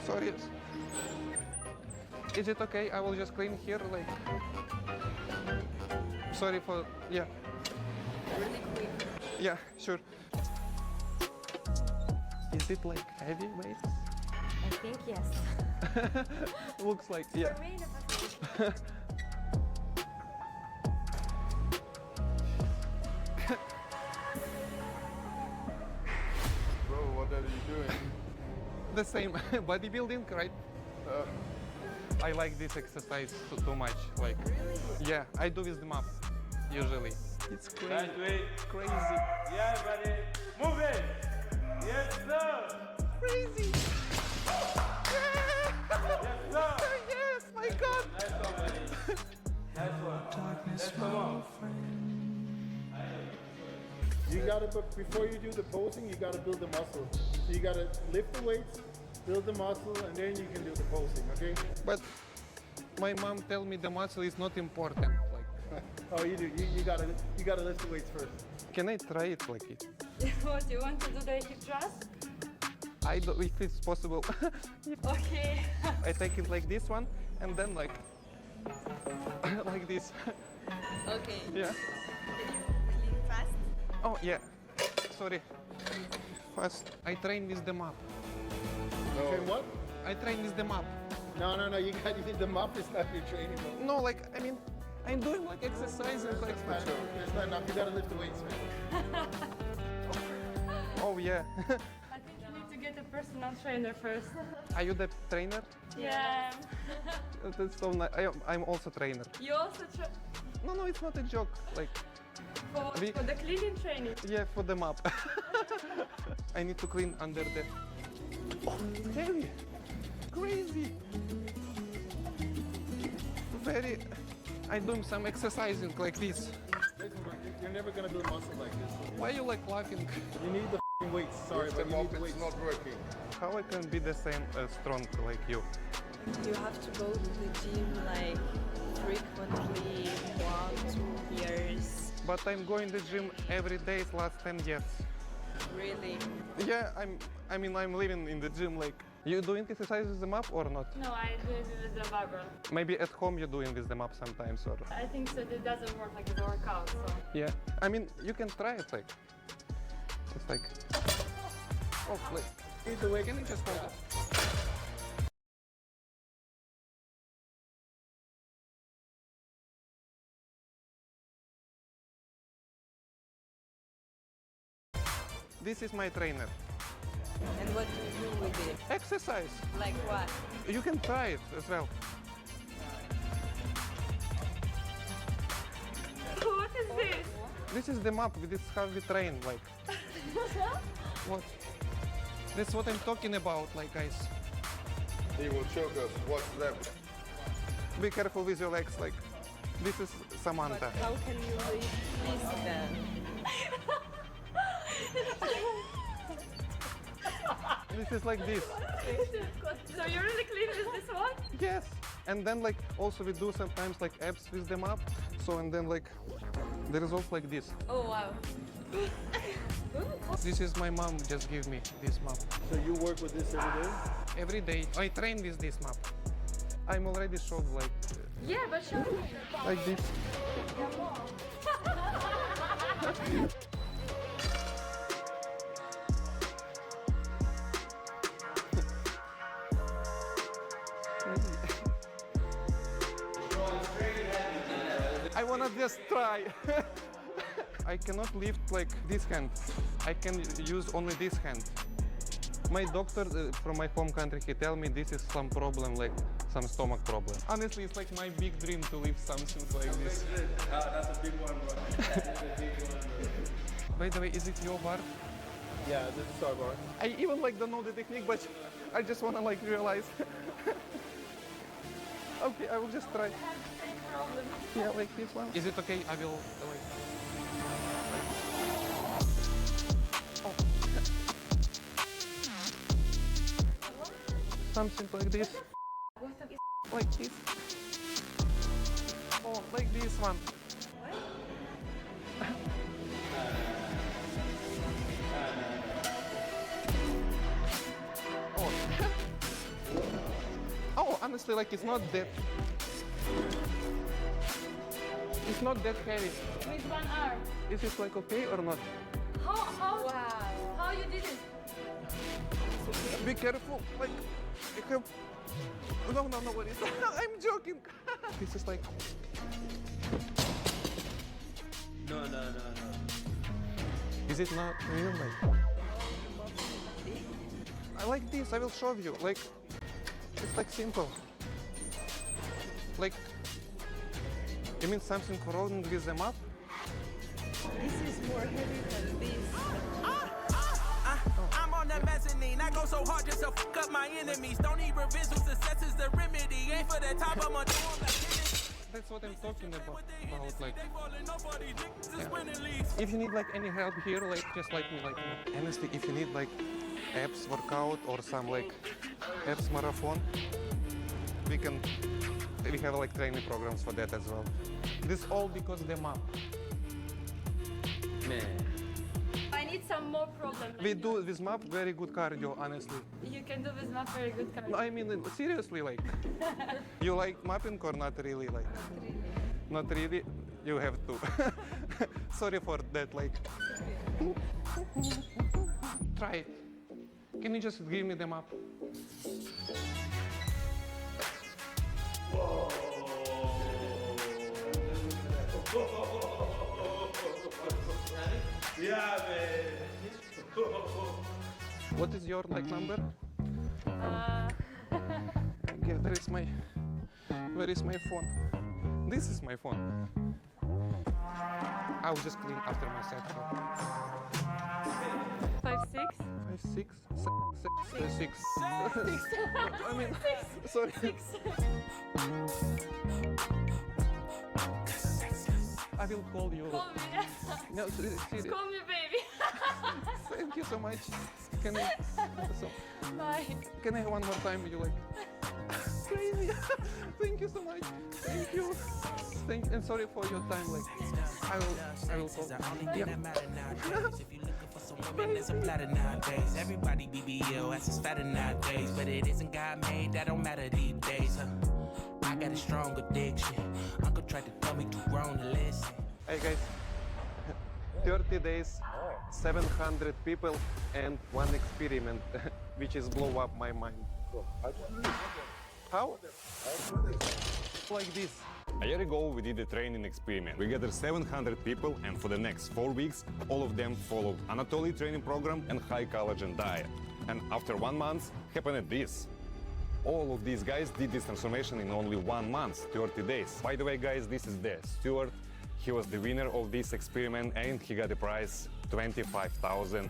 Sorry. Is it okay? I will just clean here, like. Sorry for, yeah. Really quick. Yeah, sure. Is it like heavy weights? I think yes. Looks like, yeah. For me, in the past. Bro, what are you doing? The same bodybuilding, right? I like this exercise too much. Like, yeah, I do with the map usually. It's crazy. Crazy. Yeah, buddy. Move it. Yes, sir. Crazy. Yes, sir. Yes, my God. Nice one, buddy. Nice one. Let's come on. You gotta, but before you do the posing, you gotta build the muscle. So you gotta lift the weights, build the muscle, and then you can do the posing, okay? But my mom tell me the muscle is not important. Like, Oh, you do. You gotta lift the weights first. can I try it like it? What, you want to do the hip thrust? I do if it's possible. Okay. I take it like this one and then like like this. Okay. Yeah. Can you clean fast? Oh yeah. Sorry. First, I train with the map. Okay, what? I train with the map. No. You need the mop is not your training. Bro. No, like I mean, I'm doing like exercises like. That's not enough. You gotta lift the weights, man. Oh yeah. I think you need to get a personal trainer first. Are you the trainer? Yeah. That's so nice. I'm also trainer. You also No, it's not a joke. Like for the cleaning training. yeah, for the map. I need to clean under the. Oh, heavy. Crazy. Very. I'm doing some exercising like this. Listen, bro, you're never gonna build muscle like this. Why you like laughing? You need the f***ing weights. Sorry, but you need the weights. not working. How I can be the same strong like you? You have to go to the gym like frequently, 1-2 years. But I'm going to the gym every day last 10 years. Really? Yeah, I'm living in the gym like. You doing exercises with the map or not? No, I do it with the barbell. Maybe at home you're doing with the map sometimes or. I think so. It doesn't work like a workout. So. Yeah. I mean, you can try it like. It's like. Oh, wait. Either way, Can you just hold it? This is my trainer. And what do you do with it? Exercise. Like what? You can try it as well. What is this? This is the map. This is how we train. Like. What? That's what I'm talking about, like guys. He will choke us. What's left? Be careful with your legs. Like. This is Samantha. But how can you lift this then? This is like this. So you really clean with this one? Yes. And then like also we do sometimes like abs with them up. So and then like the results like this. Oh wow. This is my mom just give me this map. so you work with this every day? Every day I train with this map. I'm already showed like Yeah, but show me. like this. I wanna just try. I cannot lift like this hand. I can use only this hand. My doctor from my home country, he tell me this is some problem, like some stomach problem. Honestly, it's like my big dream to lift something like this. That's a big one, bro. That's a big one, bro. By the way, is it your bar? Yeah, this is our bar. I even like don't know the technique, but I just wanna like realize. Okay, I will just try. Yeah, like this one. Is it okay? I will like. Oh. Something like this. Like this. Oh, like this one. Oh. honestly, like it's not that. It's not that heavy. With one arm. Is it like okay or not? How you did it? Be careful. Like I have. No, worries. I'm joking. This is like. No. Is it not real? Like. I like this. I will show you. Like. It's like simple. Like. You mean something wrong with the map? This is more heavy than this. I'm on the mezzanine. I go so hard just to fuck up my enemies. Don't need visual success is the remedy. Ain't for the top, I'ma do them like this. That's what I'm talking about. Like, yeah. If you need like any help here, like just like me, like honestly, if you need like abs workout or some like abs marathon, we have like training programs for that as well. This all because the map. Man. I need some more problems. We do this map very good cardio, honestly. You can do with not very good cardio. No, I mean seriously, like you like mapping or not really? Like not really. You have to. Sorry for that. Like try it. Can you just give me the map? Yeah, man. What is your like number? Okay, where is my phone? This is my phone. I'll just clean after my set. 5'6". 5'6", 6. I mean, sorry. 6. I will call you. Call me. No, serious. Call me baby. Thank you so much. Can Bye. I have one more time? You like crazy. Thank you so much. Thank you. And sorry for your time. Like I will call. Yeah. There's a platter nowadays. Everybody BBL, that's a fatter nowadays. But it isn't God made, that don't matter these days. I got a strong addiction. Uncle tried to tell me to grown to listen. Hey guys, 30 days, 700 people, and one experiment, which is blow up my mind. How? Like this. A year ago, we did a training experiment. We gathered 700 people, and for the next 4 weeks, all of them followed Anatoly training program and high collagen diet. And after 1 month, happened this. All of these guys did this transformation in only 1 month, 30 days. By the way, guys, this is the Stuart. He was the winner of this experiment, and he got the prize $25,000.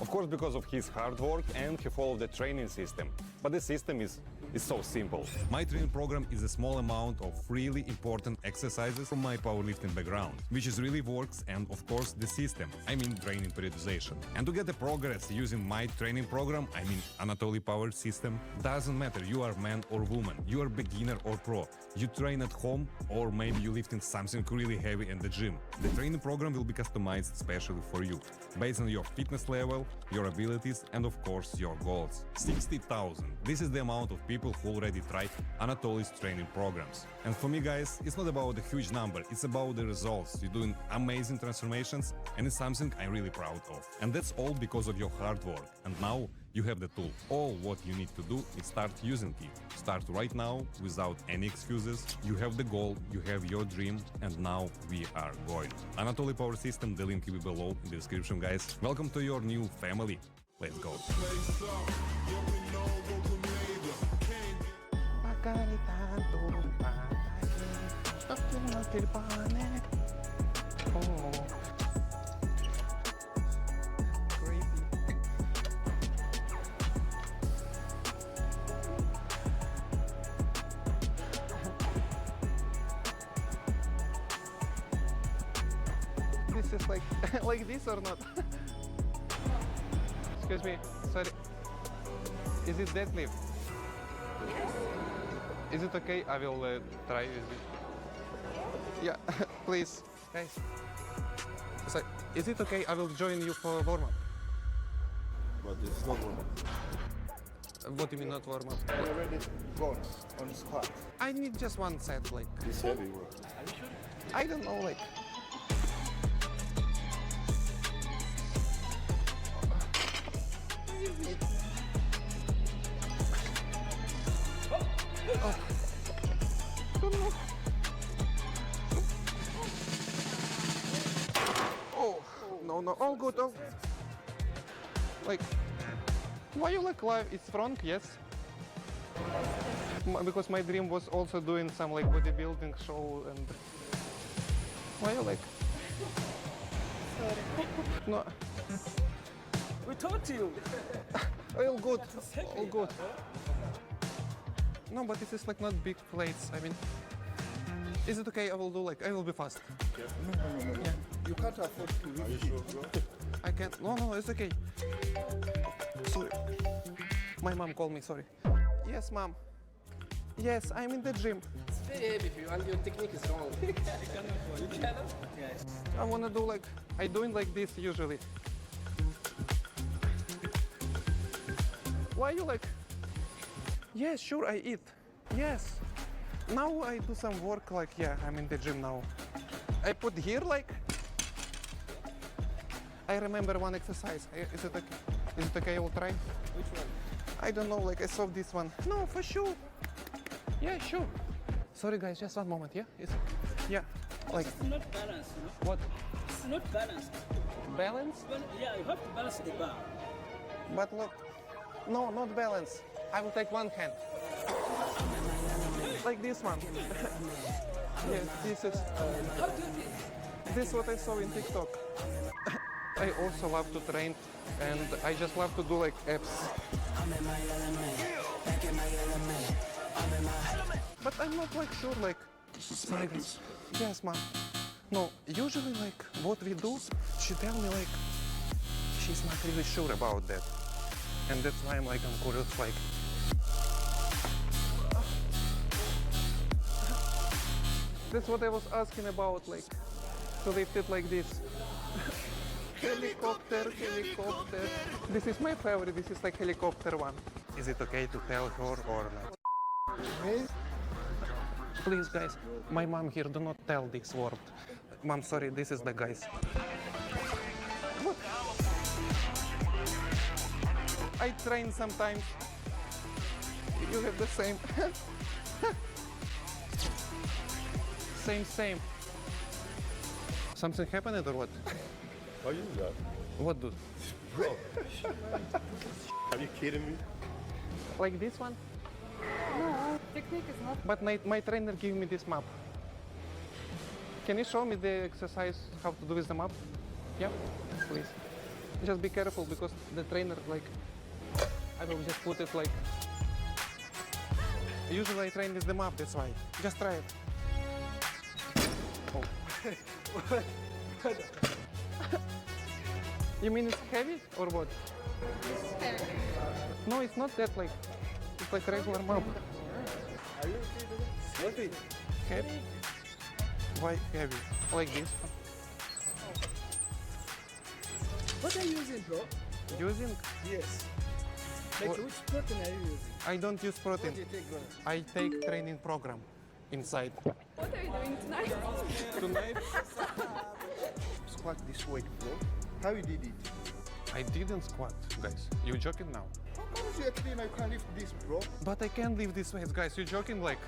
Of course, because of his hard work, and he followed the training system. But the system is so simple. My training program is a small amount of really important exercises from my powerlifting background, which is really works, and of course the system, I mean training periodization. And to get the progress using my training program, I mean Anatoly Power System, doesn't matter you are man or woman, you are beginner or pro, you train at home, or maybe you lifting something really heavy in the gym. The training program will be customized specially for you, based on your fitness level, your abilities, and of course your goals. 60,000. This is the amount of people who already tried Anatoly's training programs. And for me, guys, it's not about the huge number, it's about the results. You're doing amazing transformations, and it's something I'm really proud of. And that's all because of your hard work. And now you have the tool. All what you need to do is start using it. Start right now without any excuses. You have the goal, you have your dream, and now we are going. Anatoly Power System, the link will be below in the description, guys. Welcome to your new family. Let's go. This is like this or not? Excuse me, sorry. Is it deadlift? Yes. Is it okay? I will try with it. Yeah, please, guys. So, is it okay? I will join you for warm-up. But it's not one. What do you mean not warm up? I already got on squat. I need just one set, like. It's heavy work. I don't know, like. Oh. Don't know. Oh, no, no, all good, all. Like, why you like live? It's wrong, yes? Because my dream was also doing some like bodybuilding show and. Why you like? Sorry. No. We talked to you. All good, all good. No, but this is like not big plates. I mean, is it okay? I will do like, I will be fast. No. Yeah. You can't afford to lift it. I can't. No, no, it's okay. Sorry. My mom called me, sorry. Yes, mom. Yes, I'm in the gym. It's very heavy for you and your technique is wrong. You cannot? Yes. I wanna do like, I doing like this usually. Why you like? Yes, sure, I eat. Yes. Now I do some work like, yeah, I'm in the gym now. I put here like, I remember one exercise. Is it okay? Is it okay? I will try. Which one? I don't know, like I saw this one. No, for sure. Yeah, sure. Sorry guys, just one moment, yeah? Yeah, like, It's not balanced, you know? what? It's not balanced. Balance? Yeah, you have to balance the bar. But look, no, not balance. I will take one hand. Like this one. Yes, this is, How do you do this? this is what I saw in TikTok. I also love to train and I just love to do like abs. But I'm not like sure like, sorry guys. Yes, mom. No, usually like what we do, she tell me like, she's not really sure about that. And that's why I'm curious like, that's what I was asking about, like, to lift it like this. Helicopter, helicopter. This is my favorite, this is like helicopter one. Is it okay to tell her or not? Please guys, my mom here, do not tell this word. Mom, sorry, this is the guys. What? I train sometimes. You have the same. Same. Something happened or what? How you do that? What dude? Bro. Are you kidding me? Like this one? No, technique is not. But my trainer gave me this map. Can you show me the exercise how to do with the map? Yeah, please. Just be careful because the trainer like, I will just put it like, usually I train with the map, that's why. Just try it. Oh. You mean it's heavy or what? It's heavy. No, it's not that like, it's like regular map. Are you okay with it? Heavy? Why heavy? Like this. What are you using, bro? Using? Yes. Like What? which protein are you using? I don't use What protein. do you take, bro? I take training program inside. What are you doing tonight? Tonight, Squat this weight, bro. How you did it? I didn't squat, guys. You joking now? How come you explain I can't lift this, bro? But I can't lift this weight, guys. You joking? Like,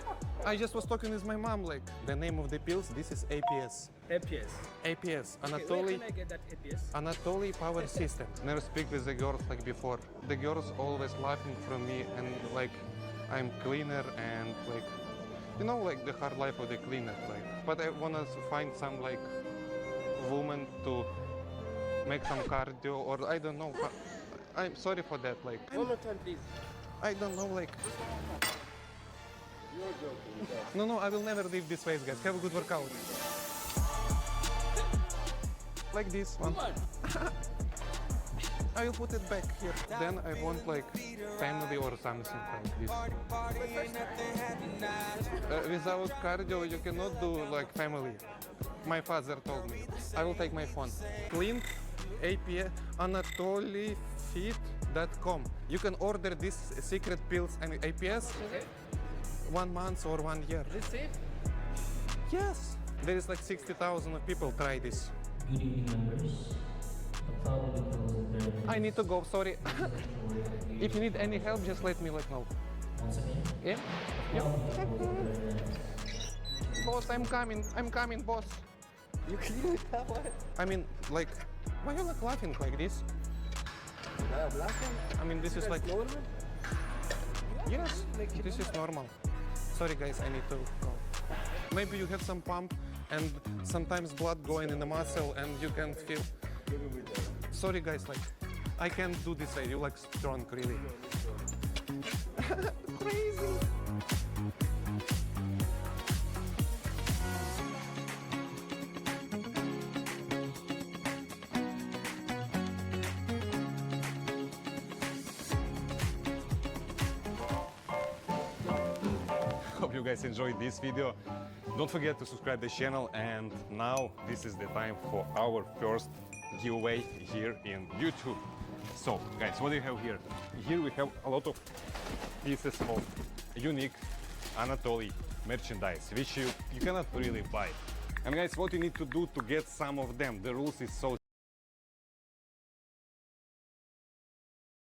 I just was talking with my mom. Like, the name of the pills. This is APS. APS. APS. Okay, where Anatoly. can I get that APS? Anatoly Power System. Never speak with the girls like before. The girls always laughing from me and like I'm cleaner and like, you know, like the hard life of the cleaner. Like, but I wanna find some like woman to make some cardio or I don't know. I'm sorry for that. Like, One more time, please. I don't know. Like, You're joking. no, I will never leave this weight, guys. Have a good workout. Like this one. Come on. I will put it back here. Then I want like family or something like this. Without cardio, you cannot do like family. My father told me. I will take my phone. Clean, APS, Anatoly Fit, Borov9.com. You can order these secret pills and APS 1 month or 1 year. Is it safe? Yes. There is like 60,000 of people try this. Good evening, members. The cloud will be closed in 30 I need to go, sorry. minutes. If you need any help, just let me know. Once again, Yeah? the cloud will be closed in 30 minutes. Boss, I'm coming, boss. You clean it that way? I mean, like, why you like laughing like this? I'm laughing. I mean, this is like, normal? yes, this is normal. Sorry guys, I need to go. Maybe you have some pump and sometimes blood going in the muscle and you can feel. Sorry guys, like, I can't do this. You like strong, really. Crazy. Hope you guys enjoyed this video. Don't forget to subscribe the channel, and now this is the time for our first giveaway here in YouTube. So guys, what do you have here? Here we have a lot of pieces of unique Anatoly merchandise, which you cannot really buy. And guys, what you need to do to get some of them, the rules is so.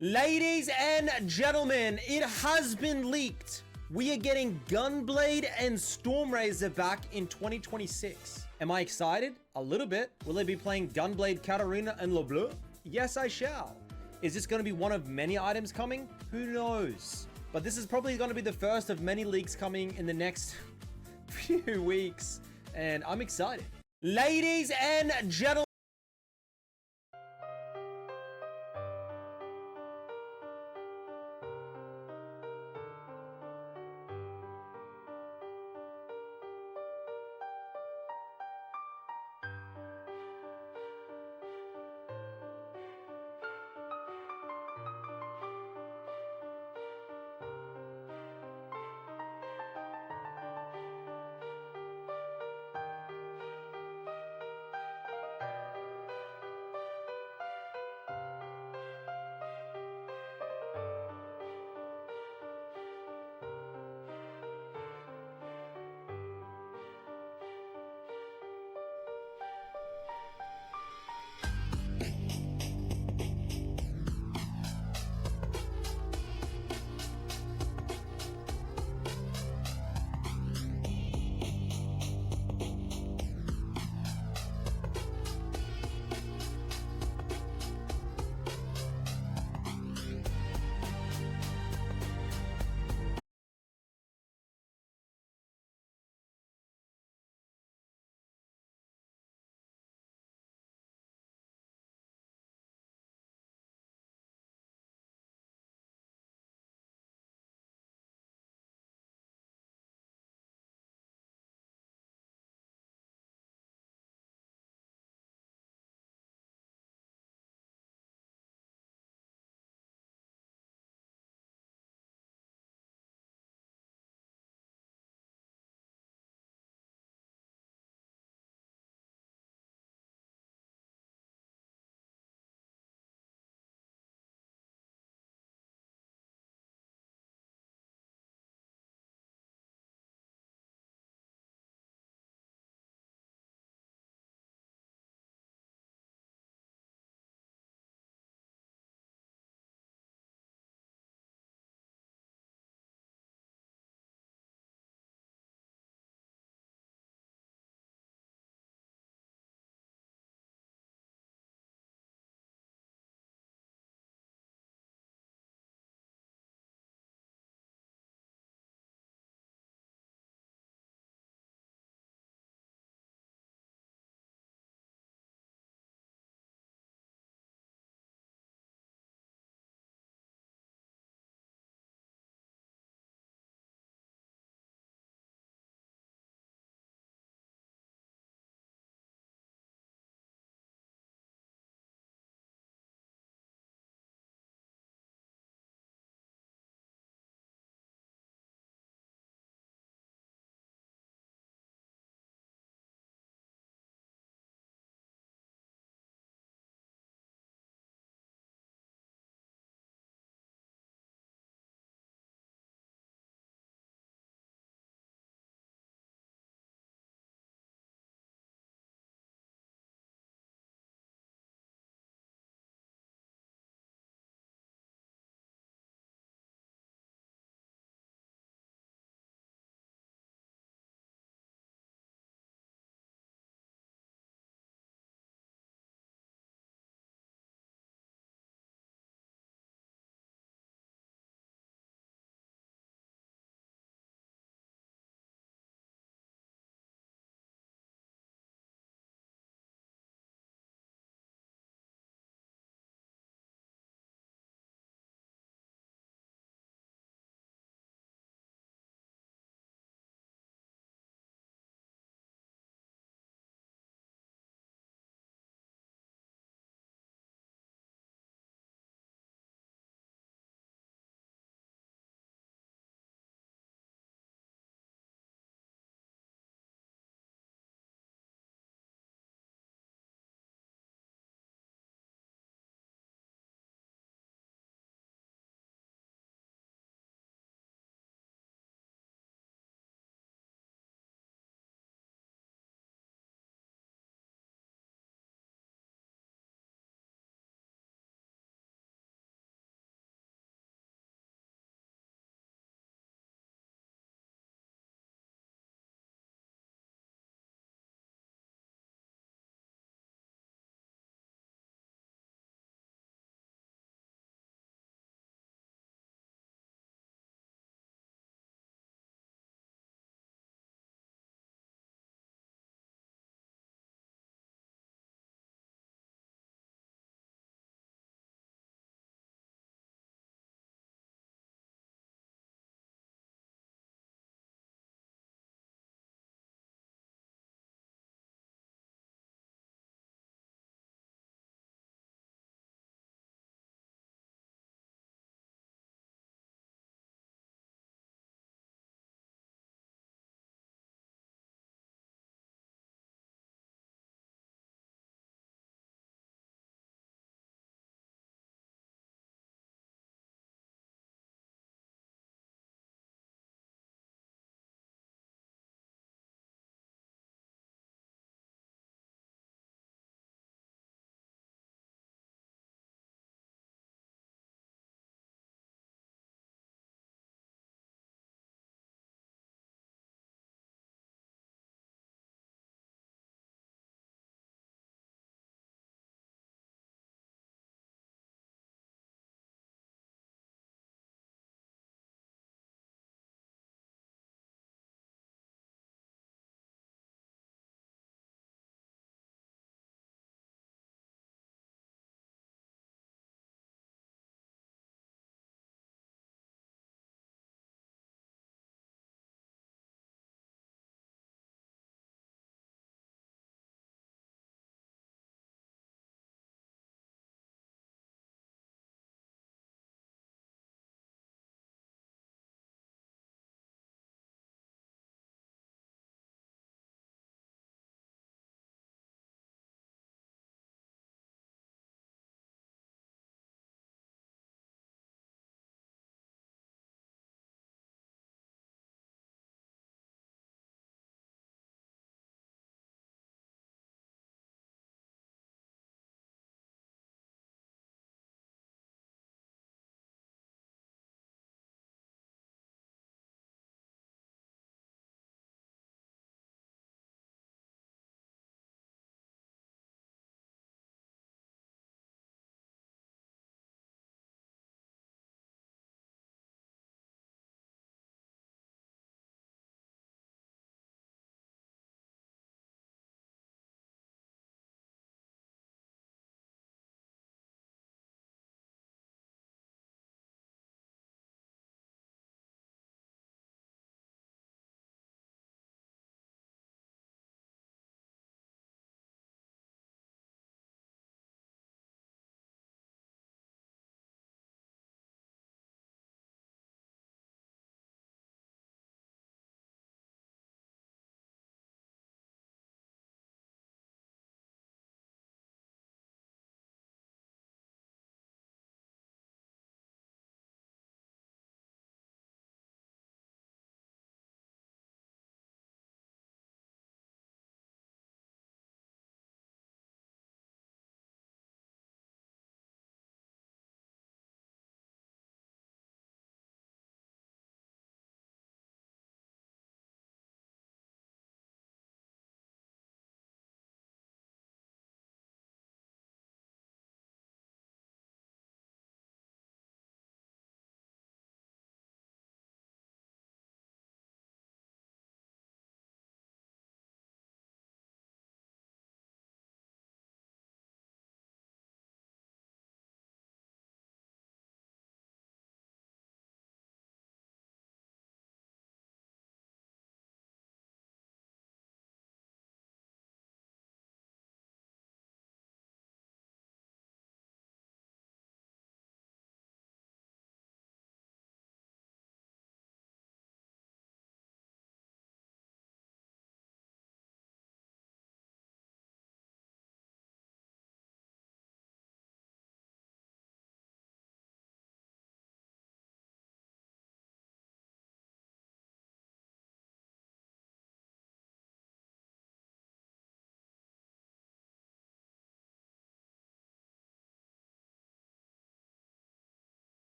Ladies and gentlemen, it has been leaked. We are getting Gunblade and Stormrazor back in 2026. Am I excited? A little bit. Will I be playing Gunblade, Katarina, and LeBlanc? Yes, I shall. Is this going to be one of many items coming? Who knows? But this is probably going to be the first of many leaks coming in the next few weeks, and I'm excited. Ladies and gentlemen,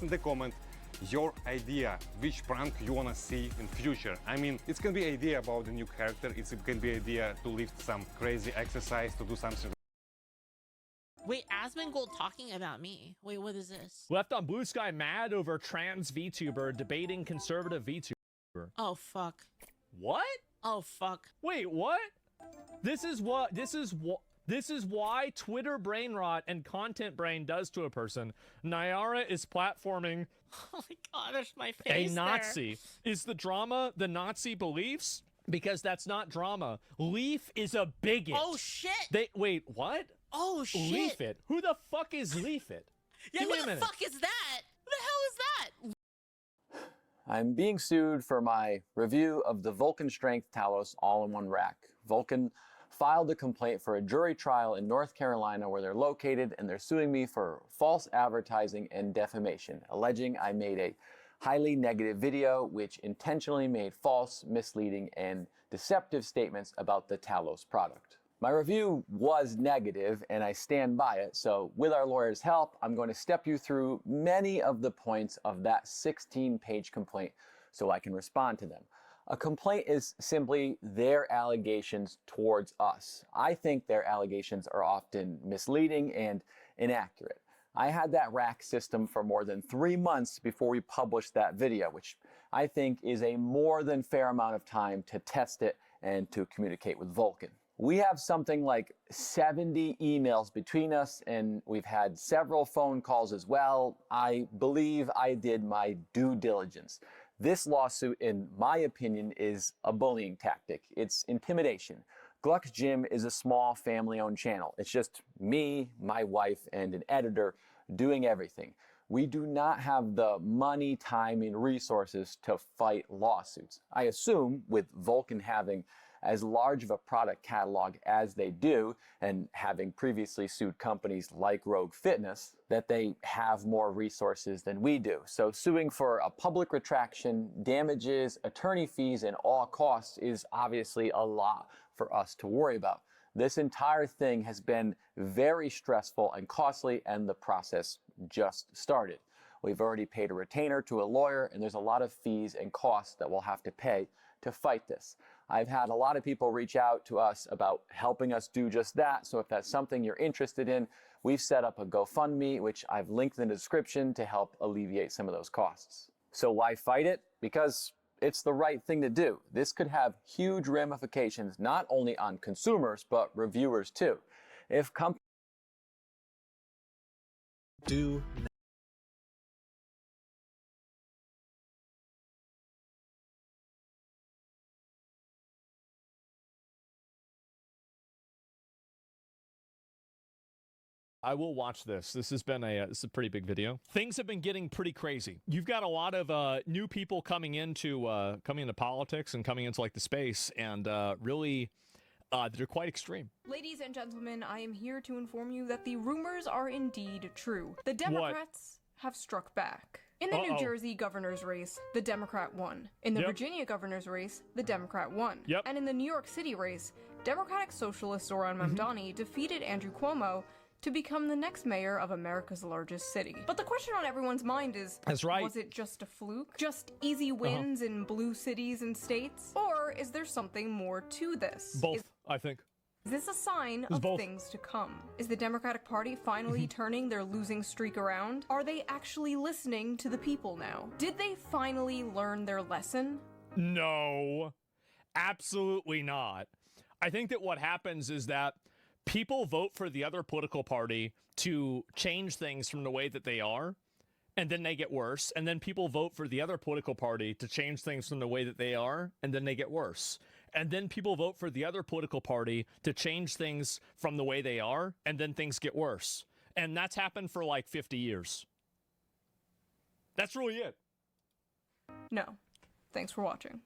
in the comment your idea, which prank you wanna see in future. I mean, it can be idea about the new character, it can be idea to lift some crazy exercise, to do something. Wait, Asmongold talking about me. Wait, what is this? Left on Blue Sky mad over trans VTuber debating conservative VTuber. Oh, fuck. What? Oh, fuck. Wait, what? This is why Twitter brain rot and content brain does to a person. Nyara is platforming Oh my god, there's my face a Nazi. Is the drama the Nazi beliefs? Because that's not drama. Leaf is a bigot. Oh, shit. Wait, what? Oh, shit. Leaf It. Who the fuck is Leaf It? Yeah, Give me who a the minute. fuck is that? Who the hell is that? I'm being sued for my review of the Vulcan Strength Talos all-in-one rack. Vulcan filed a complaint for a jury trial in North Carolina where they're located, and they're suing me for false advertising and defamation, alleging I made a highly negative video which intentionally made false, misleading, and deceptive statements about the Talos product. My review was negative, and I stand by it, so with our lawyer's help, I'm going to step you through many of the points of that 16-page complaint so I can respond to them. A complaint is simply their allegations towards us. I think their allegations are often misleading and inaccurate. I had that rack system for more than 3 months before we published that video, which I think is a more than fair amount of time to test it and to communicate with Vulcan. We have something like 70 emails between us, and we've had several phone calls as well. I believe I did my due diligence. This lawsuit, in my opinion, is a bullying tactic. It's intimidation. Gluck's Gym is a small family-owned channel. It's just me, my wife, and an editor doing everything. We do not have the money, time, and resources to fight lawsuits. I assume with Vulcan having as large of a product catalog as they do, and having previously sued companies like Rogue Fitness, that they have more resources than we do. So suing for a public retraction, damages, attorney fees, and all costs is obviously a lot for us to worry about. This entire thing has been very stressful and costly, and the process just started. We've already paid a retainer to a lawyer, and there's a lot of fees and costs that we'll have to pay to fight this. I've had a lot of people reach out to us about helping us do just that, so if that's something you're interested in, we've set up a GoFundMe, which I've linked in the description to help alleviate some of those costs. So why fight it? Because it's the right thing to do. This could have huge ramifications not only on consumers, but reviewers too. If companies do I will watch this. This has been this is a pretty big video. Things have been getting pretty crazy. You've got a lot of new people coming into politics and coming into like the space, and really they're quite extreme. Ladies and gentlemen, I am here to inform you that the rumors are indeed true. The Democrats have struck back. In the New Jersey governor's race, the Democrat won. In the Virginia governor's race, the Democrat won. And in the New York City race, Democratic Socialist Zoran Mamdani defeated Andrew Cuomo to become the next mayor of America's largest city. But the question on everyone's mind is, was it just a fluke? Just easy wins in blue cities and states? Or is there something more to this? Both, I think. Is this a sign of things to come? Is the Democratic Party finally turning their losing streak around? Are they actually listening to the people now? Did they finally learn their lesson? No, absolutely not. I think that what happens is that people vote for the other political party to change things from the way that they are, and then they get worse. And then people vote for the other political party to change things from the way that they are, and then they get worse. And then people vote for the other political party to change things from the way they are, and then things get worse. And that's happened for like 50 years. That's really it. No. Thanks for watching.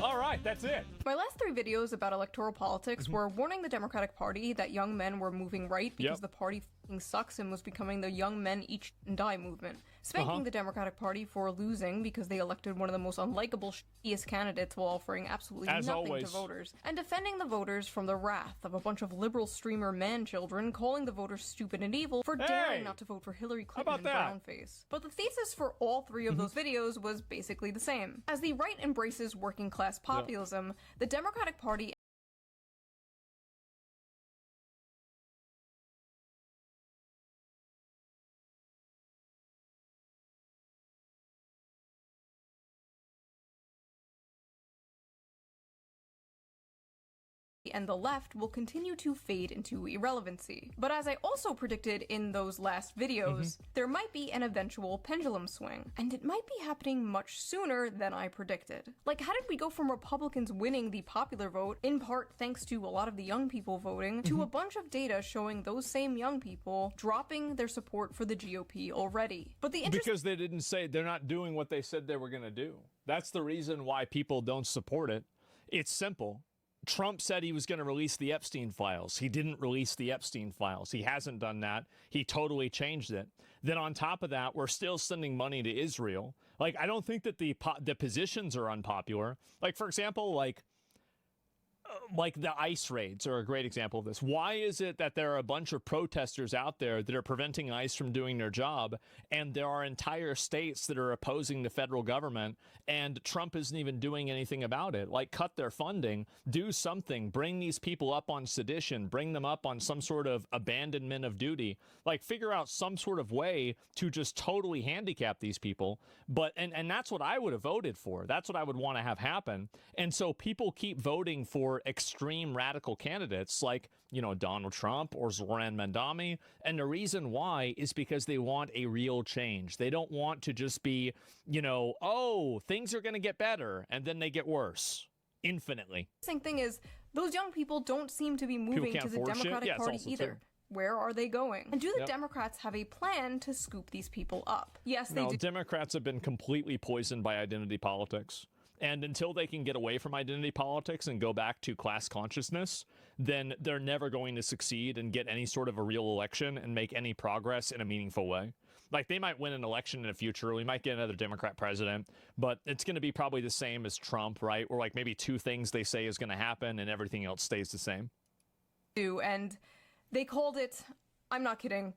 All right, that's it. My last 3 videos about electoral politics were warning the Democratic Party that young men were moving right because the party sucks and was becoming the young men each die movement, spanking the Democratic Party for losing because they elected one of the most unlikable, shittiest candidates while offering absolutely nothing to voters, and defending the voters from the wrath of a bunch of liberal streamer man-children calling the voters stupid and evil for daring not to vote for Hillary Clinton and brownface. But the thesis for all three of those videos was basically the same. As the right embraces working-class populism, the Democratic Party and the left will continue to fade into irrelevancy. But as I also predicted in those last videos, there might be an eventual pendulum swing, and it might be happening much sooner than I predicted. Like, how did we go from Republicans winning the popular vote, in part thanks to a lot of the young people voting, to a bunch of data showing those same young people dropping their support for the GOP already? But because they didn't say, they're not doing what they said they were going to do. That's the reason why people don't support it. It's simple. Trump said he was going to release the Epstein files. He didn't release the Epstein files. He hasn't done that. He totally changed it. Then on top of that, we're still sending money to Israel. Like, I don't think that the positions are unpopular. Like, for example, like the ICE raids are a great example of this. Why is it that there are a bunch of protesters out there that are preventing ICE from doing their job, and there are entire states that are opposing the federal government, and Trump isn't even doing anything about it? Like, cut their funding, do something, bring these people up on sedition, bring them up on some sort of abandonment of duty, like figure out some sort of way to just totally handicap these people. But, and that's what I would have voted for. That's what I would want to have happen. And so people keep voting for extreme radical candidates like, you know, Donald Trump or Zoran Mandami. And the reason why is because they want a real change. They don't want to just be, you know, oh, things are going to get better, and then they get worse infinitely. The same thing is, those young people don't seem to be moving to the Democratic Party either. True. Where are they going? And do the Democrats have a plan to scoop these people up? Yes, they do. Democrats have been completely poisoned by identity politics. And until they can get away from identity politics and go back to class consciousness, then they're never going to succeed and get any sort of a real election and make any progress in a meaningful way. Like, they might win an election in the future. We might get another Democrat president, but it's going to be probably the same as Trump, right? Or like maybe two things they say is going to happen and everything else stays the same. And they called it, I'm not kidding,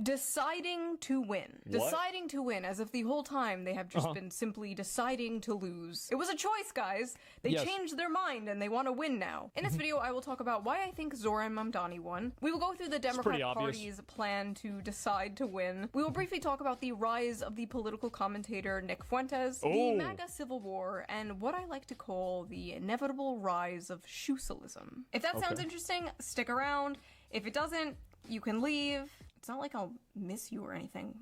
deciding to win. What? Deciding to win, as if the whole time they have just been simply deciding to lose. It was a choice, guys. They changed their mind and they want to win now. In this video, I will talk about why I think Zoran Mamdani won. We will go through the Democrat Party's plan to decide to win. We will briefly talk about the rise of the political commentator Nick Fuentes, the MAGA civil war, and what I like to call the inevitable rise of shoesalism. If that sounds interesting, stick around. If it doesn't, you can leave. It's not like I'll miss you or anything.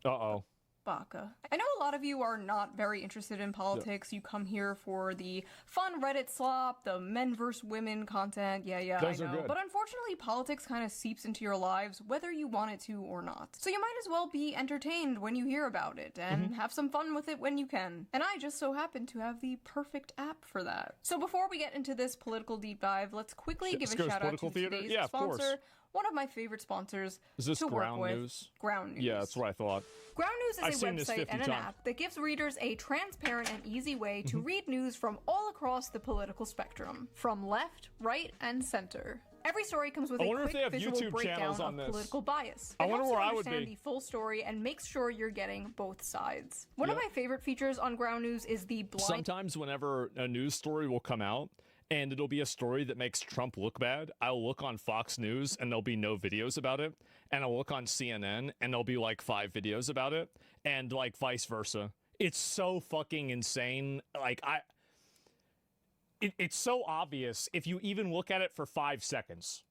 Uh-oh. Baka. I know a lot of you are not very interested in politics. You come here for the fun Reddit slop, the men versus women content. Yeah, Those I know. But unfortunately, politics kind of seeps into your lives whether you want it to or not. So you might as well be entertained when you hear about it and have some fun with it when you can. And I just so happen to have the perfect app for that. So before we get into this political deep dive, let's quickly give a shout out to today's sponsor. One of my favorite sponsors is this to Ground work with. News? Ground News. Yeah, that's what I thought. Ground News is a website and an app that gives readers a transparent and easy way to read news from all across the political spectrum, from left, right, and center. Every story comes with a quick visual breakdown of political bias. It helps you understand the full story and makes sure you're getting both sides. One of my favorite features on Ground News is the blind... Sometimes whenever a news story will come out, and it'll be a story that makes Trump look bad, I'll look on Fox News and there'll be no videos about it. And I'll look on CNN and there'll be like 5 videos about it, and like vice versa. It's so fucking insane. Like, it's so obvious if you even look at it for 5 seconds.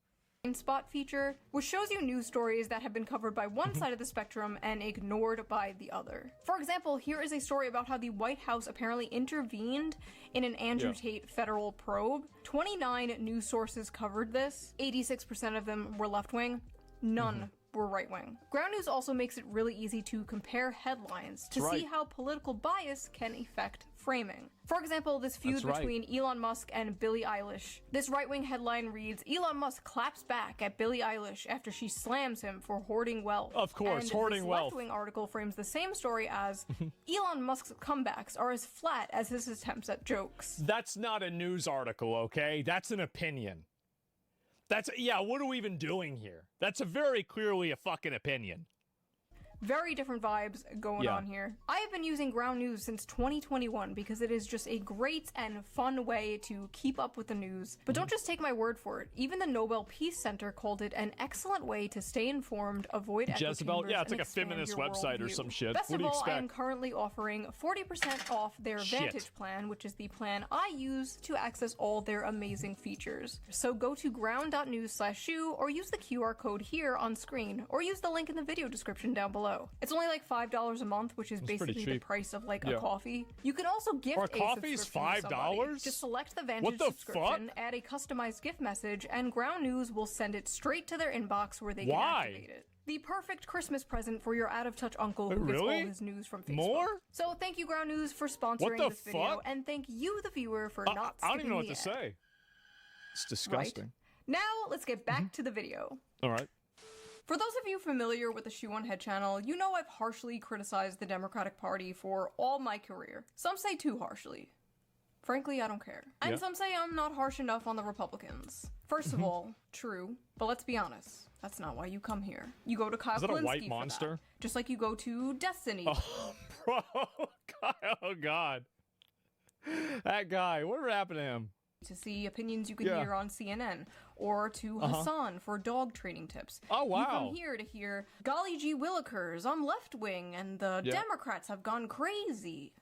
Spot feature, which shows you news stories that have been covered by one side of the spectrum and ignored by the other. For example, here is a story about how the White House apparently intervened in an Andrew Tate federal probe. 29 news sources covered this. 86% of them were left-wing. None were right-wing. Ground News also makes it really easy to compare headlines to see how political bias can affect framing. For example, this feud between Elon Musk and Billie Eilish. This right-wing headline reads, Elon Musk claps back at Billie Eilish after she slams him for hoarding wealth. Of course, and hoarding wealth. This left-wing article frames the same story as, Elon Musk's comebacks are as flat as his attempts at jokes. That's not a news article, okay? That's an opinion. Yeah, what are we even doing here? That's very clearly a fucking opinion. Very different vibes going on here. I have been using Ground News since 2021 because it is just a great and fun way to keep up with the news. But don't just take my word for it. Even the Nobel Peace Center called it an excellent way to stay informed, avoid echo Jezebel, chambers, yeah, it's and like a feminist expand your website or worldview. some shit. Best What do you of all, I am expect? currently offering 40% off their Vantage plan, which is the plan I use to access all their amazing features. So go to ground.news/shoe or use the QR code here on screen, or use the link in the video description down below. It's only like $5 a month, which is basically the price of like a coffee. You can also gift a coffee's subscription to somebody. $5? Just select the Vantage subscription, add a customized gift message, and Ground News will send it straight to their inbox where they can activate it. The perfect Christmas present for your out-of-touch uncle who gets all his news from Facebook. More? So thank you, Ground News, for sponsoring this video, and thank you, the viewer, for not I don't even know what to ad. say. It's disgusting. Now, let's get back to the video. All right. For those of you familiar with the Shoe on Head channel, you know I've harshly criticized the Democratic Party for all my career. Some say too harshly. Frankly, I don't care. And some say I'm not harsh enough on the Republicans. First of all, true, but let's be honest. That's not why you come here. You go to Kyle Is that a Kalinske white for monster? that. Just like you go to Destiny. Oh, bro. Oh, God. That guy. Whatever happened to him? To see opinions you can hear on CNN, or to Hassan for dog training tips. Oh, wow. You come here to hear, golly gee willikers, I'm left-wing, and the Democrats have gone crazy.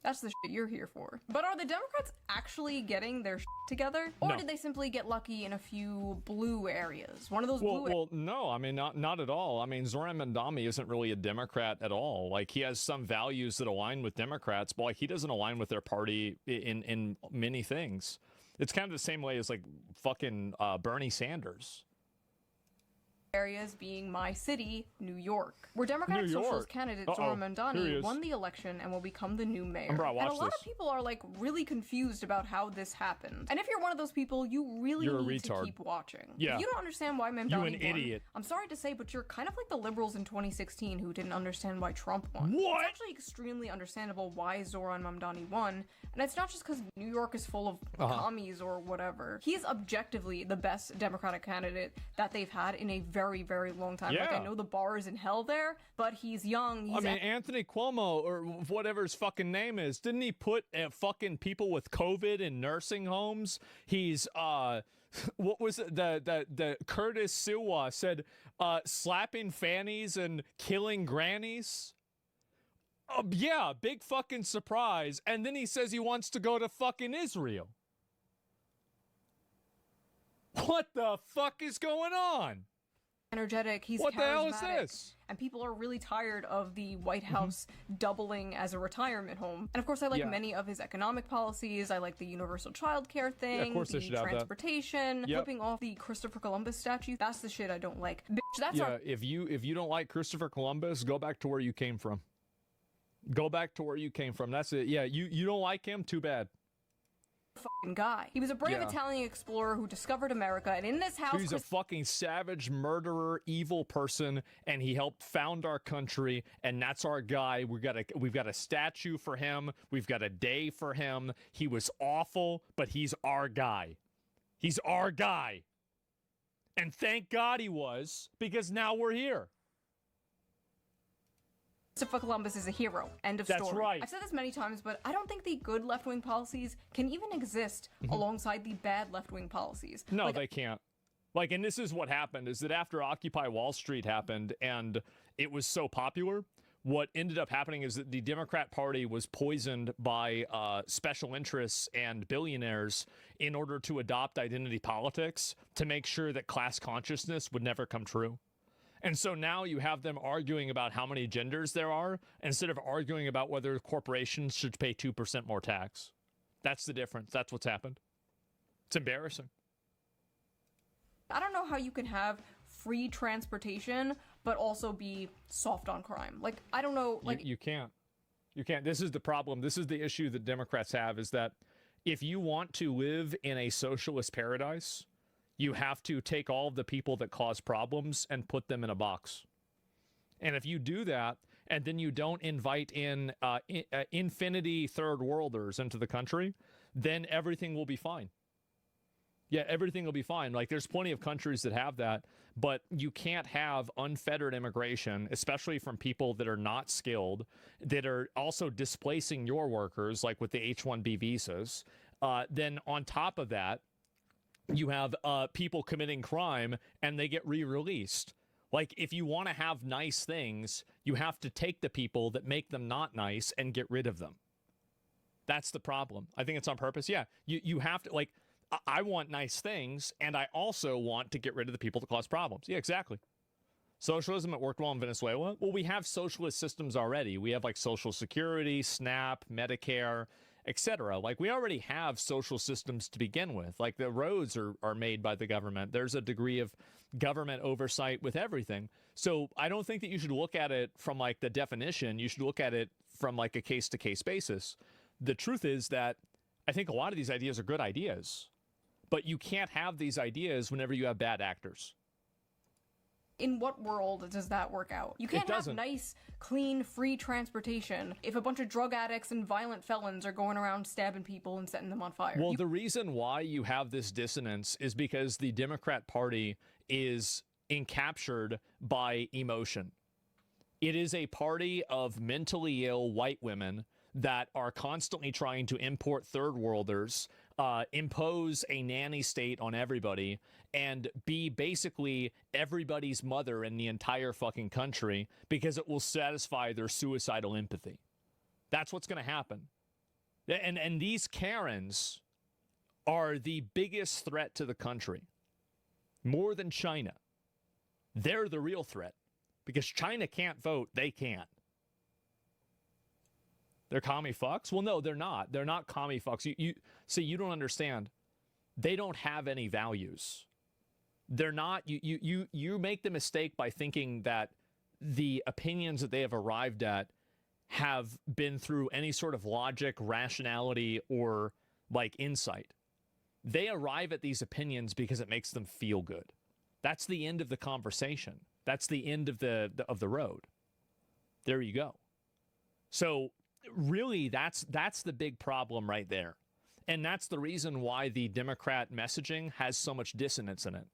That's the shit you're here for. But are the Democrats actually getting their shit together? Or did they simply get lucky in a few blue areas? One of those blue Well, no, I mean, not at all. I mean, Zoran Mandami isn't really a Democrat at all. Like, he has some values that align with Democrats, but like, he doesn't align with their party in many things. It's kind of the same way as like fucking Bernie Sanders. areas being my city, New York, where Democratic Socialist candidate Zoran Mandani won the election and will become the new mayor. And a lot of people are like really confused about how this happened. And if you're one of those people, you really need to keep watching. Yeah. If you don't understand why Mandani You an idiot. I'm sorry to say, but you're kind of like the liberals in 2016 who didn't understand why Trump won. What? It's actually extremely understandable why Zoran Mamdani won, and it's not just because New York is full of commies or whatever. He's objectively the best Democratic candidate that they've had in a very, very long time. Like, I know the bar is in hell there, but he's young. He's Anthony Cuomo, or whatever his fucking name is, didn't he put fucking people with COVID in nursing homes? He's, what was it? The Curtis Siwa said, slapping fannies and killing grannies. Yeah, big fucking surprise. And then he says he wants to go to fucking Israel. What the fuck is going on? Energetic, he's what charismatic. The hell is this? And people are really tired of the White House doubling as a retirement home. And of course, I like many of his economic policies. I like the universal child care thing, of course the they should have that. Transportation, flipping off the Christopher Columbus statue. That's the shit I don't like. Bitch, that's our if you don't like Christopher Columbus, go back to where you came from. Go back to where you came from. That's it. Yeah, you don't like him? Too bad. Fucking guy. He was a brave Italian explorer who discovered America, and in this house, he's a fucking savage, murderer, evil person, and he helped found our country, and that's our guy. We've got a statue for him. We've got a day for him. He was awful, but he's our guy. He's our guy. And thank God he was, because now we're here. Christopher Columbus is a hero. End of story. That's right. I've said this many times, but I don't think the good left-wing policies can even exist alongside the bad left-wing policies. No, they can't. Like, and this is what happened, is that after Occupy Wall Street happened and it was so popular, what ended up happening is that the Democrat Party was poisoned by special interests and billionaires in order to adopt identity politics to make sure that class consciousness would never come true. And so now you have them arguing about how many genders there are instead of arguing about whether corporations should pay 2% more tax. That's the difference. That's what's happened. It's embarrassing. I don't know how you can have free transportation, but also be soft on crime. Like, I don't know, like... You can't. You can't. This is the problem. This is the issue that Democrats have, is that if you want to live in a socialist paradise, you have to take all of the people that cause problems and put them in a box. And if you do that, and then you don't invite in infinity third worlders into the country, then everything will be fine. Yeah, everything will be fine. Like, there's plenty of countries that have that, but you can't have unfettered immigration, especially from people that are not skilled, that are also displacing your workers, like with the H-1B visas. Then on top of that, you have people committing crime and they get re-released. Like, if you want to have nice things, you have to take the people that make them not nice and get rid of them. That's the problem. I think it's on purpose. Yeah, you have to, like, I want nice things, and I also want to get rid of the people that cause problems. Yeah, exactly. Socialism, it worked well in Venezuela. Well, we have socialist systems already. We have, like, Social Security, SNAP, Medicare, etc. Like, we already have social systems to begin with. Like, the roads are made by the government. There's a degree of government oversight with everything. So I don't think that you should look at it from, like, the definition. You should look at it from, like, a case-to-case basis. The truth is that I think a lot of these ideas are good ideas, but you can't have these ideas whenever you have bad actors. In what world does that work out? You can't have nice, clean, free transportation if a bunch of drug addicts and violent felons are going around stabbing people and setting them on fire. Well, the reason why you have this dissonance is because the Democrat Party is encaptured by emotion. It is a party of mentally ill white women that are constantly trying to import third worlders, impose a nanny state on everybody, and be basically everybody's mother in the entire fucking country because it will satisfy their suicidal empathy. That's what's going to happen. And these Karens are the biggest threat to the country. More than China. They're the real threat. Because China can't vote, they can't. They're commie fucks? Well, no, they're not. They're not commie fucks. You see, you don't understand. They don't have any values. They're not. You make the mistake by thinking that the opinions that they have arrived at have been through any sort of logic, rationality, or like insight. They arrive at these opinions because it makes them feel good. That's the end of the conversation. That's the end of the road. There you go. So really, that's the big problem right there. And that's the reason why the Democrat messaging has so much dissonance in it.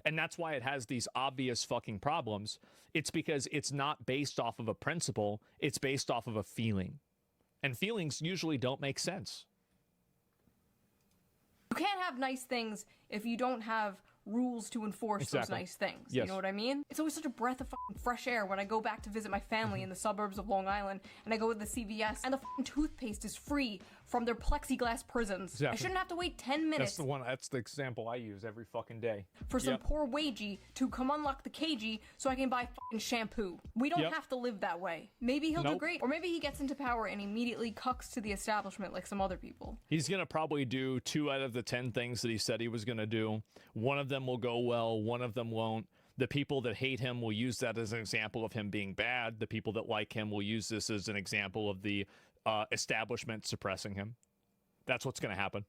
And that's why it has these obvious fucking problems. It's because it's not based off of a principle. It's based off of a feeling. And feelings usually don't make sense. You can't have nice things if you don't have rules to enforce those nice things. Yes. You know what I mean? It's always such a breath of fucking fresh air when I go back to visit my family in the suburbs of Long Island and I go to the CVS and the fucking toothpaste is free from their plexiglass prisons. Exactly. I shouldn't have to wait 10 minutes. That's the example I use every fucking day. For some poor wagey to come unlock the cagey so I can buy fucking shampoo. We don't have to live that way. Maybe he'll do great. Or maybe he gets into power and immediately cucks to the establishment like some other people. He's going to probably do 2 out of the 10 things that he said he was going to do. One of them will go well, one of them won't. The people that hate him will use that as an example of him being bad. The people that like him will use this as an example of the establishment suppressing him. That's what's going to happen.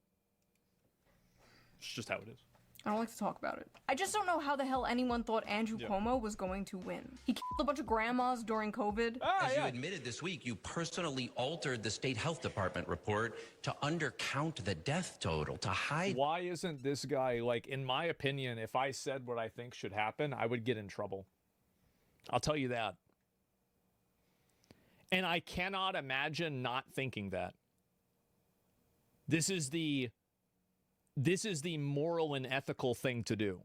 It's just how it is. I don't like to talk about it. I just don't know how the hell anyone thought Andrew Cuomo was going to win. He killed a bunch of grandmas during COVID. As you admitted this week, you personally altered the state health department report to undercount the death total, to hide. Why isn't this guy, like, in my opinion, if I said what I think should happen, I would get in trouble. I'll tell you that. And I cannot imagine not thinking that. This is the moral and ethical thing to do.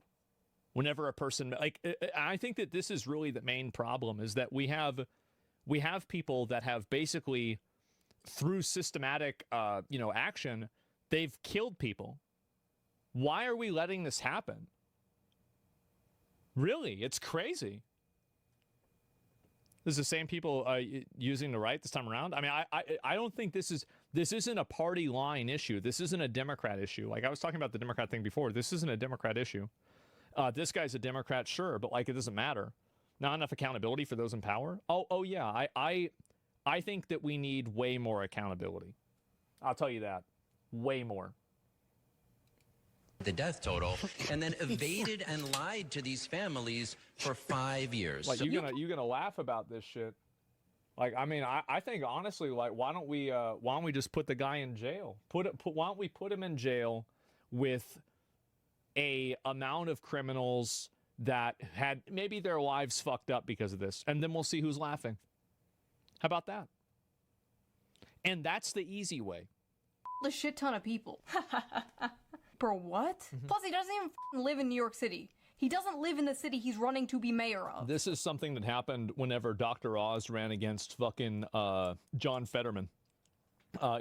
Whenever a person, like, I think that this is really the main problem, is that we have people that have basically, through systematic, action, they've killed people. Why are we letting this happen? Really, it's crazy. This is the same people using the right this time around. I mean, I don't think this isn't a party line issue. This isn't a Democrat issue. Like I was talking about the Democrat thing before. This isn't a Democrat issue. This guy's a Democrat, sure, but like it doesn't matter. Not enough accountability for those in power. Oh yeah, I think that we need way more accountability. I'll tell you that, way more. The death total, and then evaded and lied to these families for 5 years. Like you're gonna laugh about this shit. Like, I mean, I think honestly, like, why don't we just put the guy in jail? Why don't we put him in jail with a amount of criminals that had maybe their lives fucked up because of this, and then we'll see who's laughing. How about that? And that's the easy way. A shit ton of people. Bro, what? Plus, he doesn't even f***ing live in New York City. He doesn't live in the city he's running to be mayor of. This is something that happened whenever Dr. Oz ran against fucking John Fetterman.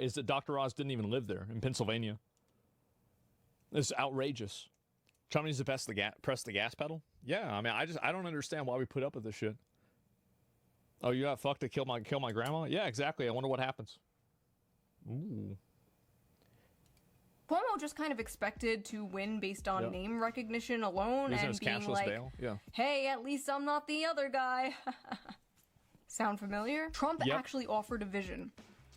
Is that Dr. Oz didn't even live there in Pennsylvania. It's outrageous. Trump needs to press the gas pedal? Yeah, I mean, I don't understand why we put up with this shit. Oh, you got fucked to kill my grandma? Yeah, exactly. I wonder what happens. Ooh. Cuomo just kind of expected to win based on name recognition alone and being like, bail. Yeah. Hey, at least I'm not the other guy. Sound familiar? Trump actually offered a vision.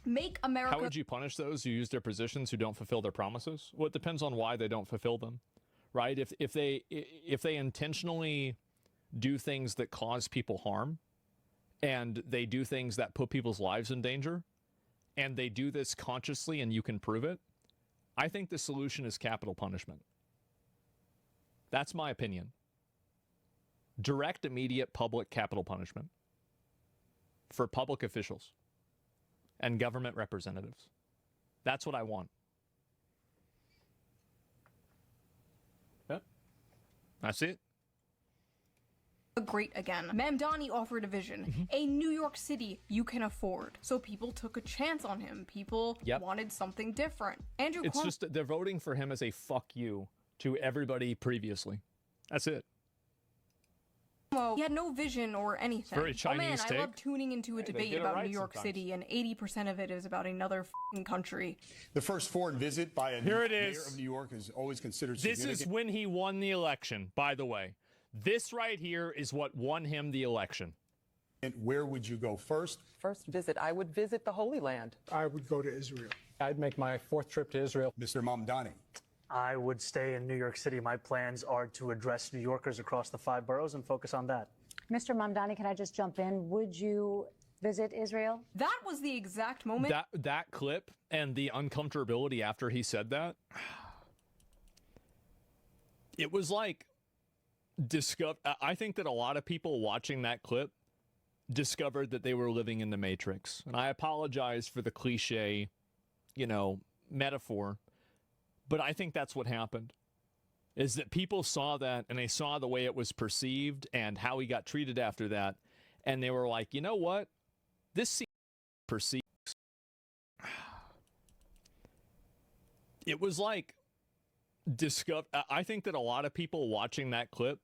Make America... How would you punish those who use their positions who don't fulfill their promises? Well, it depends on why they don't fulfill them, right? If they intentionally do things that cause people harm, and they do things that put people's lives in danger, and they do this consciously and you can prove it, I think the solution is capital punishment. That's my opinion. Direct, immediate, public capital punishment for public officials and government representatives. That's what I want. Yep. That's it. Great again. Mamdani offered a vision. A New York City you can afford. So people took a chance on him. People wanted something different. Andrew It's just that they're voting for him as a fuck you to everybody previously. That's it. Cuomo, he had no vision or anything. It's very Chinese I love tuning into a debate about New York City, and 80% of it is about another f***ing country. The first foreign visit by a mayor of New York is always considered significant. This is when he won the election, by the way. This right here is what won him the election. And where would you go first? First visit, I would visit the Holy Land. I would go to Israel. I'd make my 4th trip to Israel. Mr. Mamdani. I would stay in New York City. My plans are to address New Yorkers across the 5 boroughs and focus on that. Mr. Mamdani, can I just jump in? Would you visit Israel? That was the exact moment. That clip and the uncomfortability after he said that, it was like, I think that a lot of people watching that clip discovered that they were living in the Matrix. And I apologize for the cliche, metaphor, but I think that's what happened. Is that people saw that and they saw the way it was perceived and how he got treated after that. And they were like, you know what? This seems perceived. It was like, I think that a lot of people watching that clip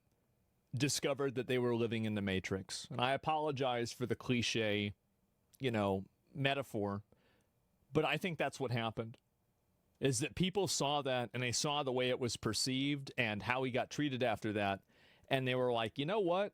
discovered that they were living in the Matrix. And I apologize for the cliche, metaphor, but I think that's what happened. Is that people saw that and they saw the way it was perceived and how he got treated after that. And they were like, you know what?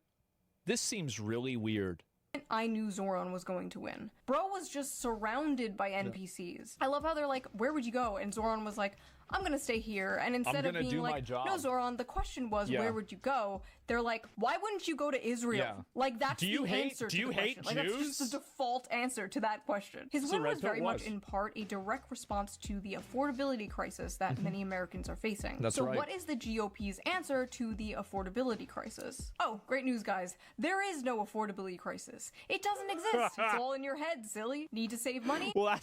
This seems really weird. I knew Zoran was going to win. Bro was just surrounded by NPCs. I love how they're like, where would you go? And Zoran was like, I'm gonna stay here. And instead of being like, no, Zoran, the question was, where would you go? They're like, why wouldn't you go to Israel? Yeah. Like, that's the answer to the question. Hate like, Jews? That's just the default answer to that question. His win was very much in part a direct response to the affordability crisis that many Americans are facing. That's right. So what is the GOP's answer to the affordability crisis? Oh, great news, guys. There is no affordability crisis. It doesn't exist. It's all in your head, silly. Need to save money? Well,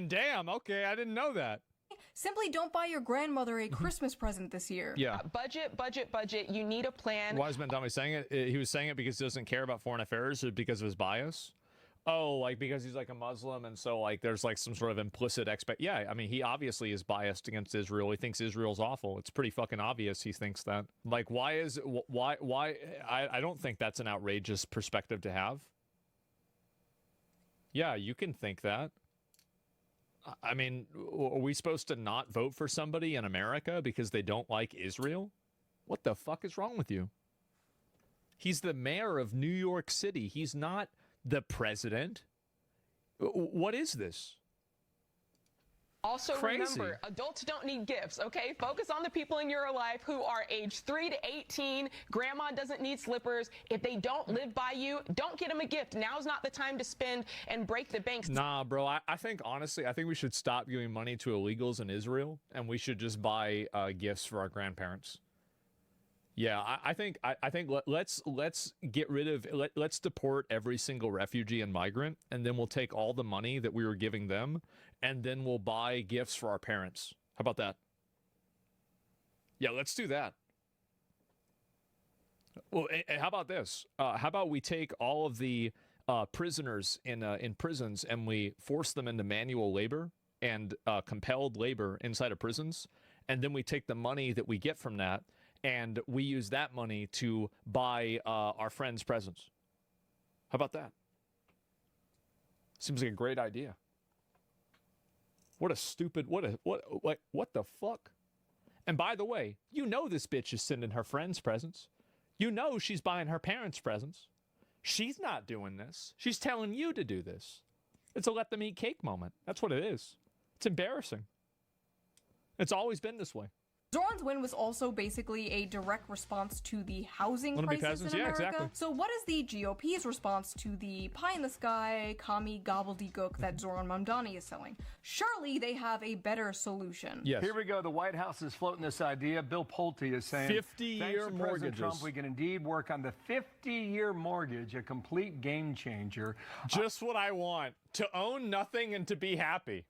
damn, okay, I didn't know that. Simply don't buy your grandmother a Christmas present this year. Yeah. Budget. You need a plan. Why is Mamdani saying it? He was saying it because he doesn't care about foreign affairs or because of his bias? Oh, like because he's like a Muslim and so like there's like some sort of implicit Yeah, I mean, he obviously is biased against Israel. He thinks Israel's awful. It's pretty fucking obvious he thinks that. Like, why? I don't think that's an outrageous perspective to have. Yeah, you can think that. I mean, are we supposed to not vote for somebody in America because they don't like Israel? What the fuck is wrong with you? He's the mayor of New York City. He's not the president. What is this? Also, Crazy. remember, adults don't need gifts, okay? Focus on the people in your life who are age 3 to 18. Grandma doesn't need slippers. If they don't live by you, don't get them a gift. Now's not the time to spend and break the banks. Nah, bro. I think, honestly, I think we should stop giving money to illegals in Israel, and we should just buy gifts for our grandparents. Yeah, I think let's get rid of let's deport every single refugee and migrant, and then we'll take all the money that we were giving them, and then we'll buy gifts for our parents. How about that? Yeah, let's do that. Well, how about this? How about we take all of the prisoners in prisons and we force them into manual labor and compelled labor inside of prisons, and then we take the money that we get from that, and we use that money to buy our friends presents. How about that? Seems like a great idea. What a stupid, what the fuck? And by the way, you know this bitch is sending her friends presents. You know she's buying her parents presents. She's not doing this. She's telling you to do this. It's a let them eat cake moment. That's what it is. It's embarrassing. It's always been this way. Zoran's win was also basically a direct response to the housing crisis in America. Yeah, exactly. So what is the GOP's response to the pie-in-the-sky, commie gobbledygook that Zoran Mamdani is selling? Surely they have a better solution. Yes. Here we go. The White House is floating this idea. Bill Pulte is saying 50-year President mortgages. Trump, we can indeed work on the 50-year mortgage, a complete game changer. Just what I want. To own nothing and to be happy.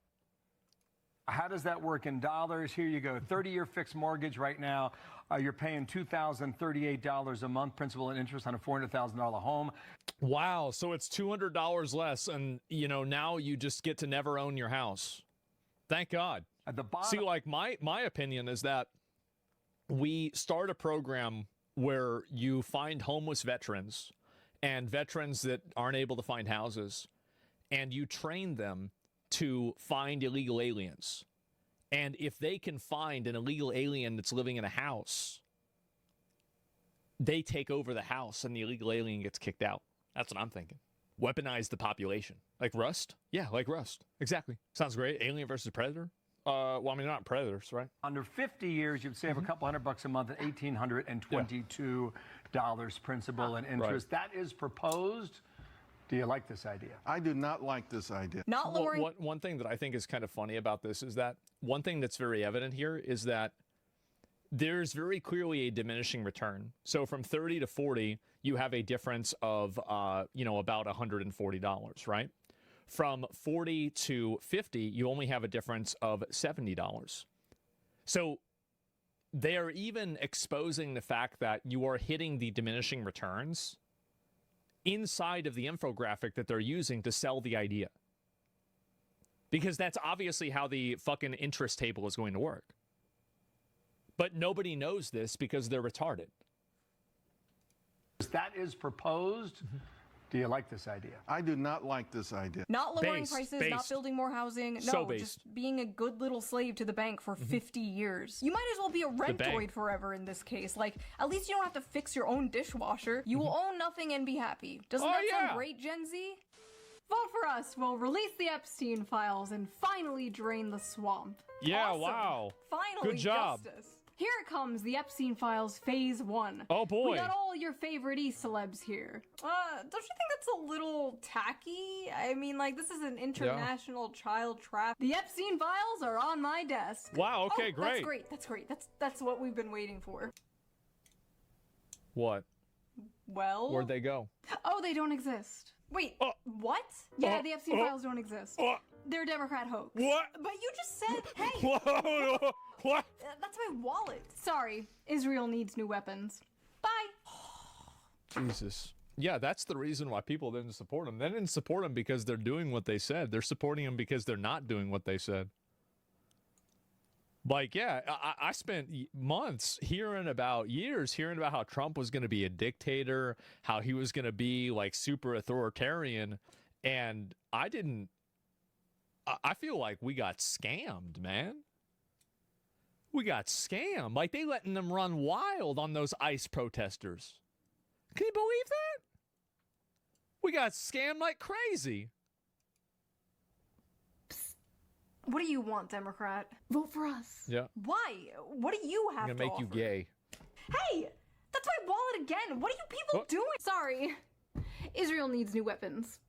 How does that work in dollars? Here you go. 30-year fixed mortgage right now. You're paying $2,038 a month, principal and interest on a $400,000 home. Wow. So it's $200 less. And, you know, now you just get to never own your house. Thank God. At the bottom. See, like my opinion is that we start a program where you find homeless veterans and veterans that aren't able to find houses, and you train them to find illegal aliens. And if they can find an illegal alien that's living in a house, they take over the house and the illegal alien gets kicked out. That's what I'm thinking. Weaponize the population. Like Rust? Yeah, like Rust. Exactly. Sounds great. Alien versus Predator? Well, I mean, they're not predators, right? Under 50 years, you'd save a couple $100 a month at $1,822 principal and interest. That is proposed. Do you like this idea? I do not like this idea. Not lowering. One thing that I think is kind of funny about this is that one thing that's very evident here is that there's very clearly a diminishing return. So from 30 to 40, you have a difference of, you know, about $140, right? From 40 to 50, you only have a difference of $70. So they are even exposing the fact that you are hitting the diminishing returns inside of the infographic that they're using to sell the idea. Because that's obviously how the fucking interest table is going to work. But nobody knows this because they're retarded. That is proposed. Do you like this idea? I do not like this idea. Not lowering prices, not building more housing. No, just being a good little slave to the bank for 50 years. You might as well be a rentoid forever in this case. Like, at least you don't have to fix your own dishwasher. You will own nothing and be happy. Doesn't that sound great, Gen Z? Vote for us. We'll release the Epstein files and finally drain the swamp. Yeah, awesome. Wow. Finally, good job. Justice. Here it comes, the Epstein Files Phase 1. Oh boy. We got all your favorite E-celebs here. Don't you think that's a little tacky? I mean, like, this is an international child trap. The Epstein Files are on my desk. Wow, okay, great. That's great, that's great. That's what we've been waiting for. What? Well? Where'd they go? Oh, they don't exist. Wait, what? Yeah, the Epstein Files don't exist. They're a Democrat hoax. What? But you just said, hey. What? That's my wallet. Sorry, Israel needs new weapons. Bye. Jesus. Yeah, that's the reason why people didn't support them. They didn't support them because they're doing what they said. They're supporting them because they're not doing what they said. Like, yeah, I spent months years hearing about how Trump was going to be a dictator, how he was going to be like super authoritarian. And I feel like we got scammed, man. We got scammed. Like, they letting them run wild on those ICE protesters. Can you believe that? We got scammed like crazy. What do you want, Democrat? Vote for us. Yeah. Why? What do you have I'm to gonna make you offer? gay. Hey, that's my wallet again. What are you people doing? Sorry. Israel needs new weapons.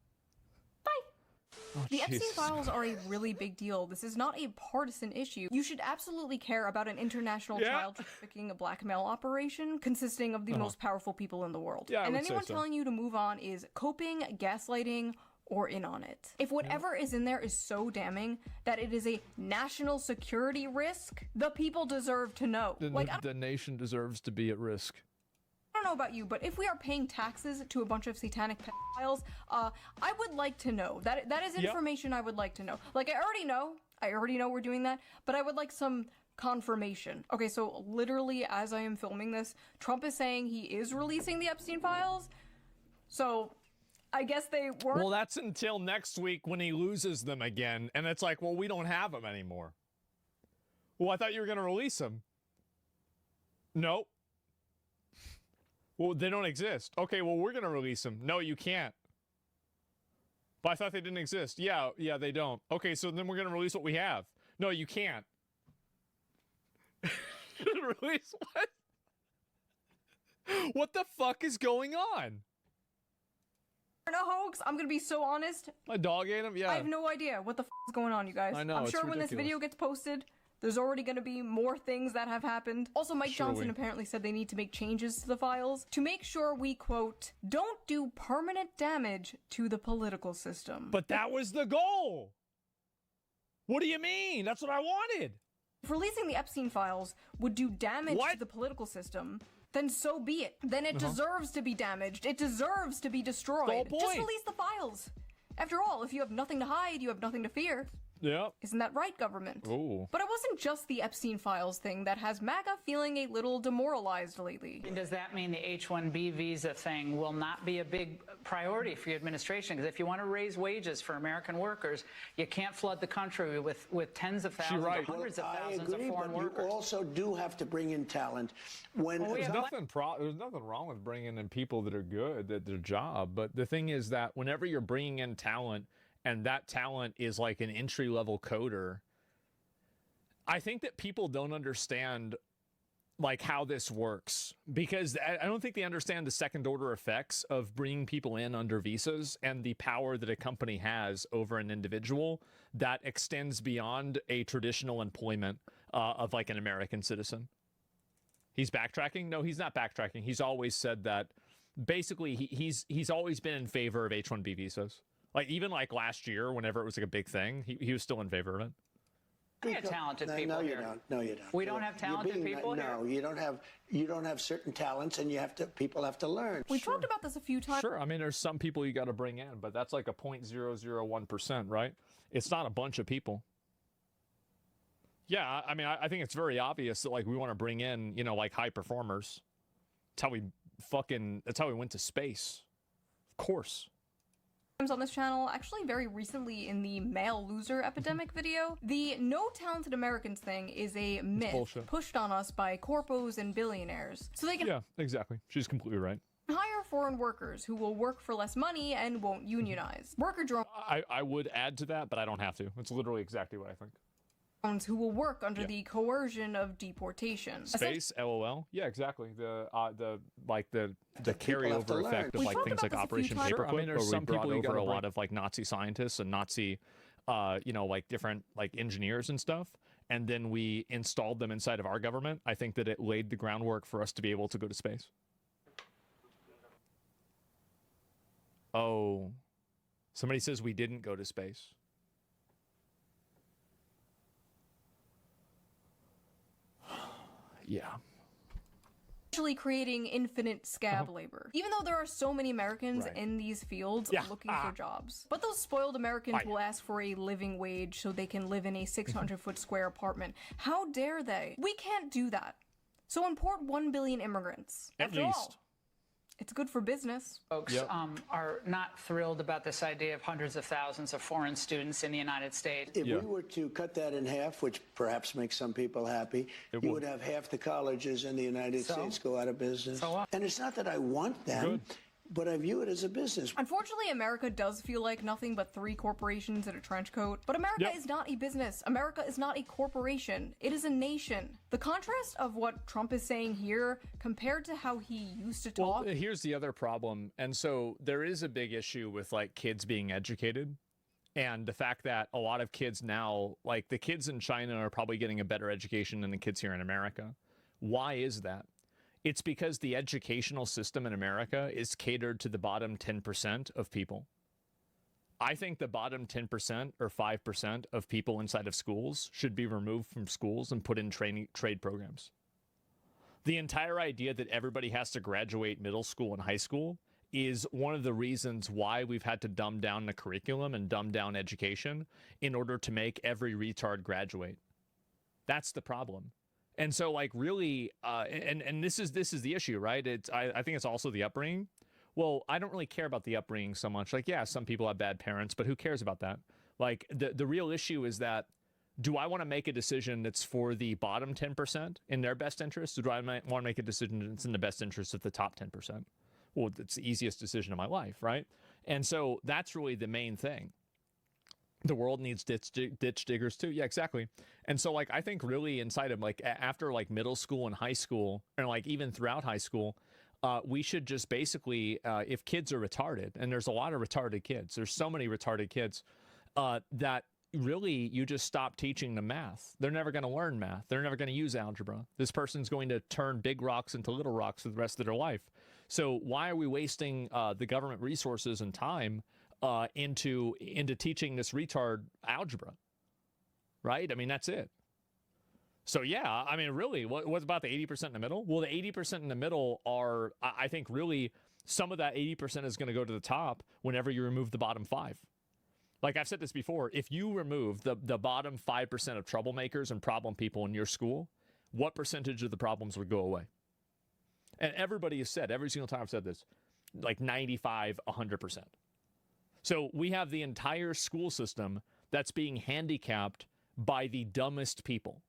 The Epstein files are a really big deal. This is not a partisan issue. You should absolutely care about an international child trafficking blackmail operation consisting of the most powerful people in the world. Yeah, I and would say anyone so. telling you to move on is coping, gaslighting, or in on it. If whatever is in there is so damning that it is a national security risk, the people deserve to know. The nation deserves to be at risk. I don't know about you, but if we are paying taxes to a bunch of satanic pedophiles, I would like to know. That is information I would like to know. Like, I already know we're doing that, but I would like some confirmation. Okay, so literally as I am filming this, Trump is saying he is releasing the Epstein files. So I guess they weren't. Well, that's until next week when he loses them again. And it's like, well, we don't have them anymore. Well, I thought you were going to release them. Nope. Well, they don't exist. Okay, well, we're going to release them. No, you can't. But I thought they didn't exist. Yeah, they don't. Okay, so then we're going to release what we have. No, you can't. Release what? What the fuck is going on? A hoax. I'm gonna be so honest. My dog ate him? Yeah. I have no idea what the f is going on, you guys. I know, I'm it's sure when this ridiculous. video gets posted, there's already gonna be more things that have happened. Also, Mike Johnson apparently said they need to make changes to the files to make sure we, quote, don't do permanent damage to the political system. But that was the goal. What do you mean? That's what I wanted. If releasing the Epstein files would do damage to the political system, then so be it. Then it deserves to be damaged. It deserves to be destroyed. The whole point. Just release the files. After all, if you have nothing to hide, you have nothing to fear. Yeah. Isn't that right, government? Ooh. But it wasn't just the Epstein files thing that has MAGA feeling a little demoralized lately. Does that mean the H-1B visa thing will not be a big priority for your administration? Because if you want to raise wages for American workers, you can't flood the country with tens of thousands, or hundreds of thousands of foreign workers. You also do have to bring in talent. There's nothing wrong with bringing in people that are good at their job. But the thing is that whenever you're bringing in talent, and that talent is like an entry-level coder, I think that people don't understand like how this works, because I don't think they understand the second-order effects of bringing people in under visas and the power that a company has over an individual that extends beyond a traditional employment of like an American citizen. He's backtracking? No, he's not backtracking. He's always said that basically he's always been in favor of H-1B visas. Like, even like last year, whenever it was like a big thing, he was still in favor of it. We have talented people here. No, you don't. We don't have talented people here? No, you don't have certain talents, and people have to learn. We talked about this a few times. Sure, I mean, there's some people you got to bring in, but that's like a 0.001%, right? It's not a bunch of people. Yeah, I mean, I think it's very obvious that like we want to bring in, like high performers. That's how we went to space. Of course. On this channel, actually very recently in the male loser epidemic video, the no talented Americans thing is a myth pushed on us by corpos and billionaires. So they can Yeah, exactly. She's completely right. hire foreign workers who will work for less money and won't unionize. Worker drones I would add to that, but I don't have to. It's literally exactly what I think. who will work under the coercion of deportation. Space, LOL. Yeah, exactly. The carryover effect of like things like Operation Paperclip, I mean, there's some people who over a lot of like Nazi scientists and Nazi, like different like engineers and stuff, and then we installed them inside of our government. I think that it laid the groundwork for us to be able to go to space. Oh, somebody says we didn't go to space. Yeah. Actually creating infinite scab labor. Even though there are so many Americans in these fields looking for jobs. But those spoiled Americans will ask for a living wage so they can live in a 600-foot square apartment. How dare they? We can't do that. So import 1 billion immigrants. At least. It's good for business. Folks are not thrilled about this idea of hundreds of thousands of foreign students in the United States. If we were to cut that in half, which perhaps makes some people happy, you would have half the colleges in the United States go out of business. And it's not that I want them, but I view it as a business. Unfortunately, America does feel like nothing but 3 corporations in a trench coat. But America is not a business. America is not a corporation. It is a nation. The contrast of what Trump is saying here compared to how he used to talk. Well, here's the other problem. And so there is a big issue with like kids being educated. And the fact that a lot of kids now, like the kids in China are probably getting a better education than the kids here in America. Why is that? It's because the educational system in America is catered to the bottom 10% of people. I think the bottom 10% or 5% of people inside of schools should be removed from schools and put in trade programs. The entire idea that everybody has to graduate middle school and high school is one of the reasons why we've had to dumb down the curriculum and dumb down education in order to make every retard graduate. That's the problem. And so, like, really, and this is the issue, right? I think it's also the upbringing. Well, I don't really care about the upbringing so much. Like, yeah, some people have bad parents, but who cares about that? Like, the real issue is that, do I want to make a decision that's for the bottom 10% in their best interest? Or do I want to make a decision that's in the best interest of the top 10%? Well, it's the easiest decision of my life, right? And so that's really the main thing. The world needs ditch diggers too. Yeah, exactly. And so, like, I think really inside of, like, after, like, middle school and high school, and, like, even throughout high school, we should just basically, if kids are retarded, and there's a lot of retarded kids, there's so many retarded kids, that really you just stop teaching them math. They're never going to learn math. They're never going to use algebra. This person's going to turn big rocks into little rocks for the rest of their life. So why are we wasting the government resources and time into teaching this retard algebra, right? I mean, that's it. So yeah, I mean, really, what's about the 80% in the middle? Well, the 80% in the middle are, I think, really some of that 80% is going to go to the top whenever you remove the bottom 5. Like I've said this before, if you remove the bottom 5% of troublemakers and problem people in your school, what percentage of the problems would go away? And everybody has said, every single time I've said this, like 95, 100%. So we have the entire school system that's being handicapped by the dumbest people.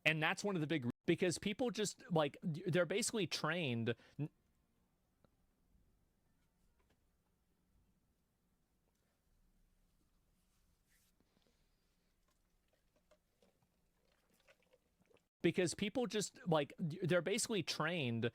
And that's one of the big, because people just, like, they're basically trained. Because people just, like, they're basically trained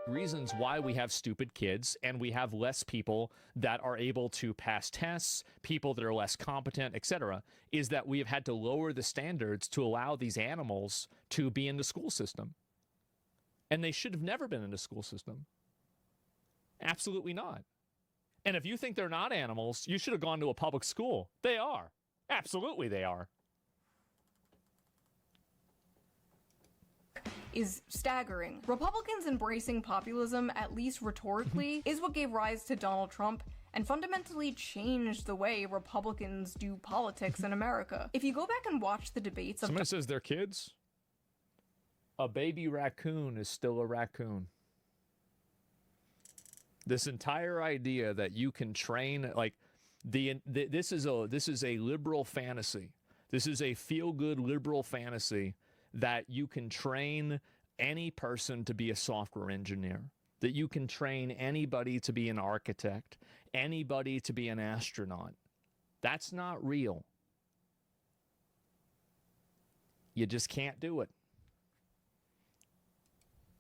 reasons why we have stupid kids and we have less people that are able to pass tests, people that are less competent, etc., is that we have had to lower the standards to allow these animals to be in the school system. And they should have never been in the school system. Absolutely not. And if you think they're not animals, you should have gone to a public school. They are. Absolutely they are. Is staggering. Republicans embracing populism, at least rhetorically, is what gave rise to Donald Trump and fundamentally changed the way Republicans do politics in America. If you go back and watch the debates of— Somebody says they're kids? A baby raccoon is still a raccoon. This entire idea that you can train, like, this is a liberal fantasy. This is a feel-good liberal fantasy that you can train any person to be a software engineer, that you can train anybody to be an architect, anybody to be an astronaut. That's not real. You just can't do it.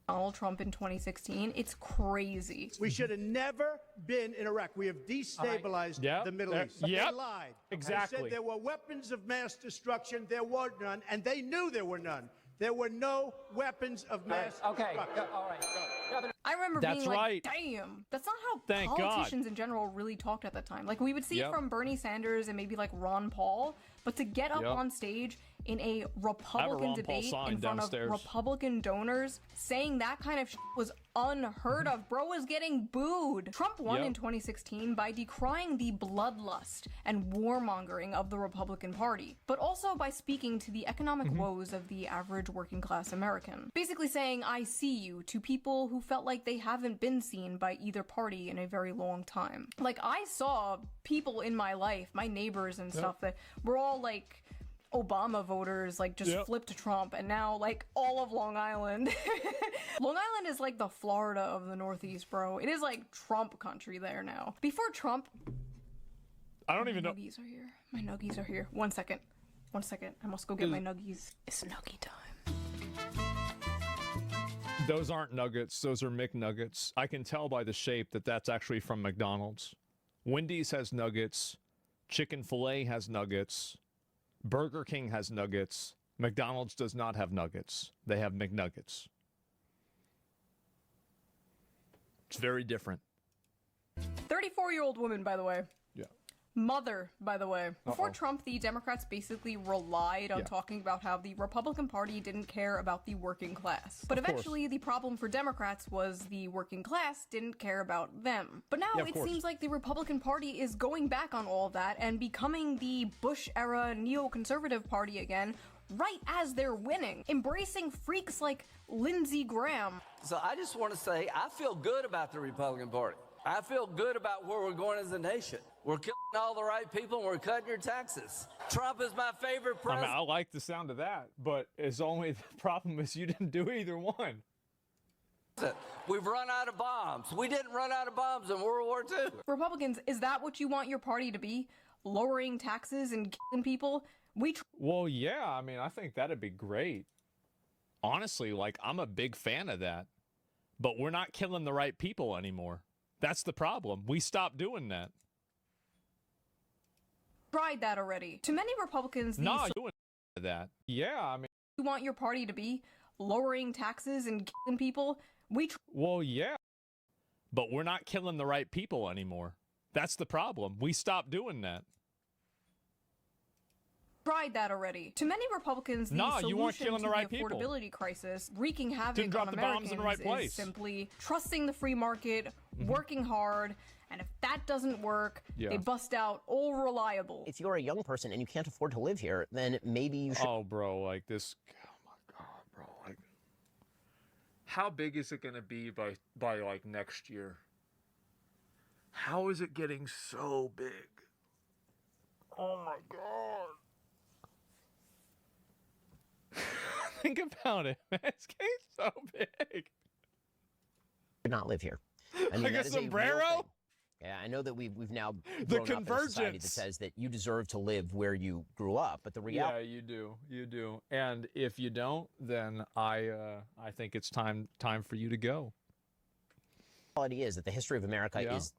Donald Trump in 2016, it's crazy. We should have never been in Iraq. We have destabilized the Middle East. They lied. Exactly. They said there were weapons of mass destruction. There were none, and they knew there were none. There were no weapons of mass destruction. All right. I remember That's being like, right. damn, that's not how Thank politicians in general really talked at the time. Like, we would see it from Bernie Sanders and maybe like Ron Paul, but to get up on stage in a Republican debate in front of Republican donors saying that kind of shit was unheard of. Bro was getting booed. Trump won in 2016 by decrying the bloodlust and warmongering of the Republican Party, but also by speaking to the economic woes of the average working class American. Basically saying, I see you, to people who felt like they haven't been seen by either party in a very long time. Like, I saw people in my life, my neighbors and stuff, that were all like Obama voters, like just flipped to Trump, and now like all of Long Island. Long Island is like the Florida of the Northeast, bro. It is like Trump country there now. Before Trump, I don't even know. My nuggies are here. My nuggies are here. One second. I must go get my nuggies. It's nuggie time. Those aren't nuggets. Those are McNuggets. I can tell by the shape that that's actually from McDonald's. Wendy's has nuggets. Chick-fil-A has nuggets. Burger King has nuggets. McDonald's does not have nuggets. They have McNuggets. It's very different. 34-year-old woman, by the way. Yeah. Mother, by the way. Before Trump, the Democrats basically relied on talking about how the Republican Party didn't care about the working class. But eventually, the problem for Democrats was the working class didn't care about them. But now it seems like the Republican Party is going back on all of that and becoming the Bush-era neoconservative party again, right as they're winning, embracing freaks like Lindsey Graham. So I just want to say, I feel good about the Republican Party. I feel good about where we're going as a nation. We're killing all the right people and we're cutting your taxes. Trump is my favorite president. I like the sound of that, but it's only the problem is you didn't do either one. We've run out of bombs. We didn't run out of bombs in World War II. Republicans, is that what you want your party to be? Lowering taxes and killing people? Well, yeah, I mean, I think that'd be great. Honestly, like, I'm a big fan of that. But we're not killing the right people anymore. That's the problem. We stopped doing that. Tried that already. To many Republicans, doing that. Yeah, I mean, you want your party to be lowering taxes and killing people? Well, yeah. But we're not killing the right people anymore. That's the problem. We stopped doing that. Tried that already. To many Republicans, the you weren't solution killing to the right the people. affordability crisis, wreaking havoc Didn't drop on the bombs in the right Americans, place. is simply trusting the free market, working hard, and if that doesn't work, they bust out all reliable. If you're a young person and you can't afford to live here, then maybe you should. Oh, bro, like this. Oh my God, bro. Like, how big is it going to be by like next year? How is it getting so big? Oh my God. Think about it, man. It's getting so big. Not live here. I mean, like that a is real sombrero? thing. Yeah, I know that we've now grown up in a society that says that you deserve to live where you grew up, but the reality. Yeah, you do. And if you don't, then I think it's time for you to go. reality is that the history of America is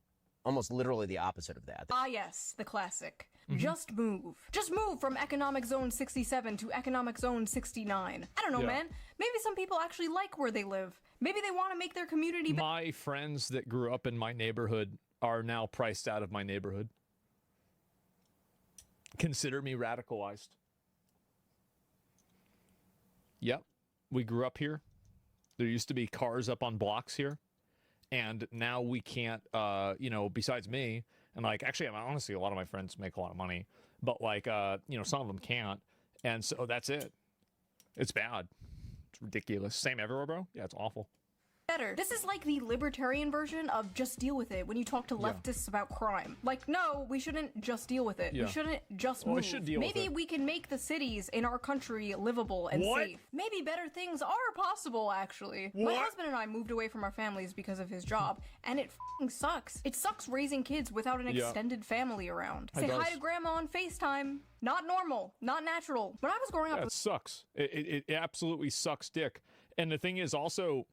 almost literally the opposite of that. Ah, yes, the classic. Just move. Just move from economic zone 67 to economic zone 69. I don't know, man. Maybe some people actually like where they live. Maybe they want to make their community better. My friends that grew up in my neighborhood are now priced out of my neighborhood. Consider me radicalized. Yep. We grew up here. There used to be cars up on blocks here. And now we can't, you know, besides me, and like, actually, honestly, a lot of my friends make a lot of money, but like, you know, some of them can't. And so that's it. It's bad. It's ridiculous. Same everywhere, bro. Yeah, it's awful. This is like the libertarian version of just deal with it when you talk to leftists about crime. Like, no, we shouldn't just deal with it. We shouldn't just move. We should deal with Maybe it. we can make the cities in our country livable and safe. Maybe better things are possible, actually. My husband and I moved away from our families because of his job, and it f***ing sucks. It sucks raising kids without an extended family around. Say hi to grandma on FaceTime. Not normal. Not natural. When I was growing up... It sucks. It absolutely sucks dick. And the thing is also...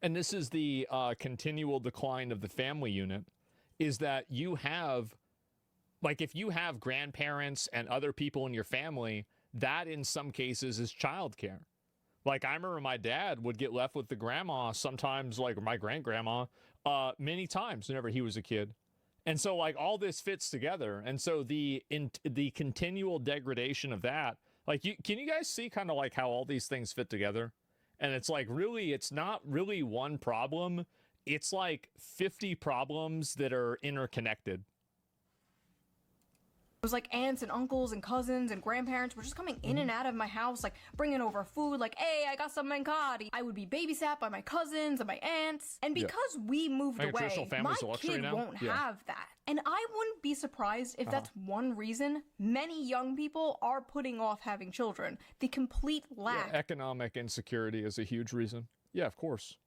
And this is the continual decline of the family unit, is that you have, like, if you have grandparents and other people in your family, that in some cases is childcare. Like, I remember my dad would get left with the grandma sometimes, like my great-grandma, many times whenever he was a kid. And so, like, all this fits together. And so the continual degradation of that, like, can you guys see kind of like how all these things fit together? And it's like, really, it's not really one problem. It's like 50 problems that are interconnected. It was like aunts and uncles and cousins and grandparents were just coming in and out of my house, like bringing over food, like, hey, I got some mancati. I would be babysat by my cousins and my aunts. And because we moved away, my kid won't have that. And I wouldn't be surprised if that's one reason many young people are putting off having children. The complete lack. Economic insecurity is a huge reason. Yeah, of course.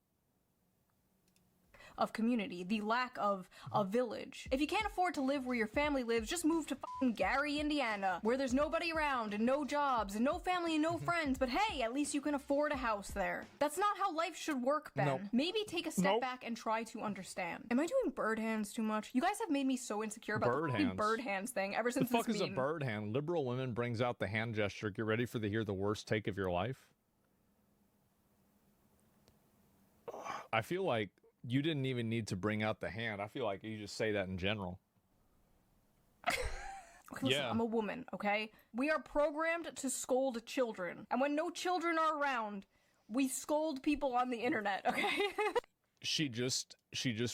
Of community, the lack of a village. If you can't afford to live where your family lives, just move to fucking Gary, Indiana, where there's nobody around and no jobs and no family and no friends, but hey, at least you can afford a house there. That's not how life should work, Ben. Nope. Maybe take a step back and try to understand. Am I doing bird hands too much? You guys have made me so insecure about the bird hands thing ever since the fuck this is a meme. bird hand? Liberal women brings out the hand gesture. Get ready for hear the worst take of your life. I feel like you didn't even need to bring out the hand. I feel like you just say that in general. Listen, I'm a woman, okay? We are programmed to scold children. And when no children are around, we scold people on the internet, okay? She just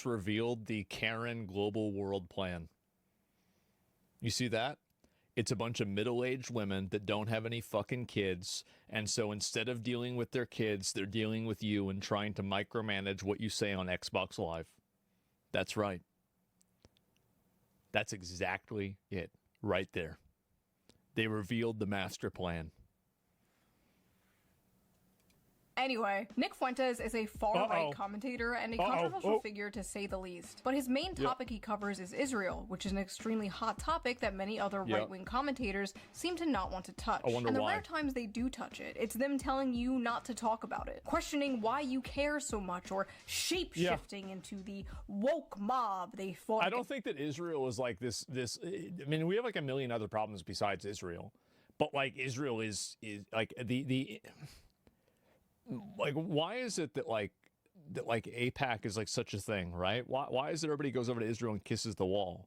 revealed the Karen Global World Plan. You see that? It's a bunch of middle-aged women that don't have any fucking kids, and so instead of dealing with their kids, they're dealing with you and trying to micromanage what you say on Xbox Live. That's right. That's exactly it, right there. They revealed the master plan. Anyway, Nick Fuentes is a far-right commentator and a controversial figure to say the least. But his main topic he covers is Israel, which is an extremely hot topic that many other right-wing commentators seem to not want to touch. And the rare times they do touch it, it's them telling you not to talk about it, questioning why you care so much, or shape-shifting into the woke mob they fought. I don't think that Israel is like this. I mean, we have like a million other problems besides Israel, but like Israel is like the like, why is it that like AIPAC is like such a thing, right? Why is it everybody goes over to Israel and kisses the wall?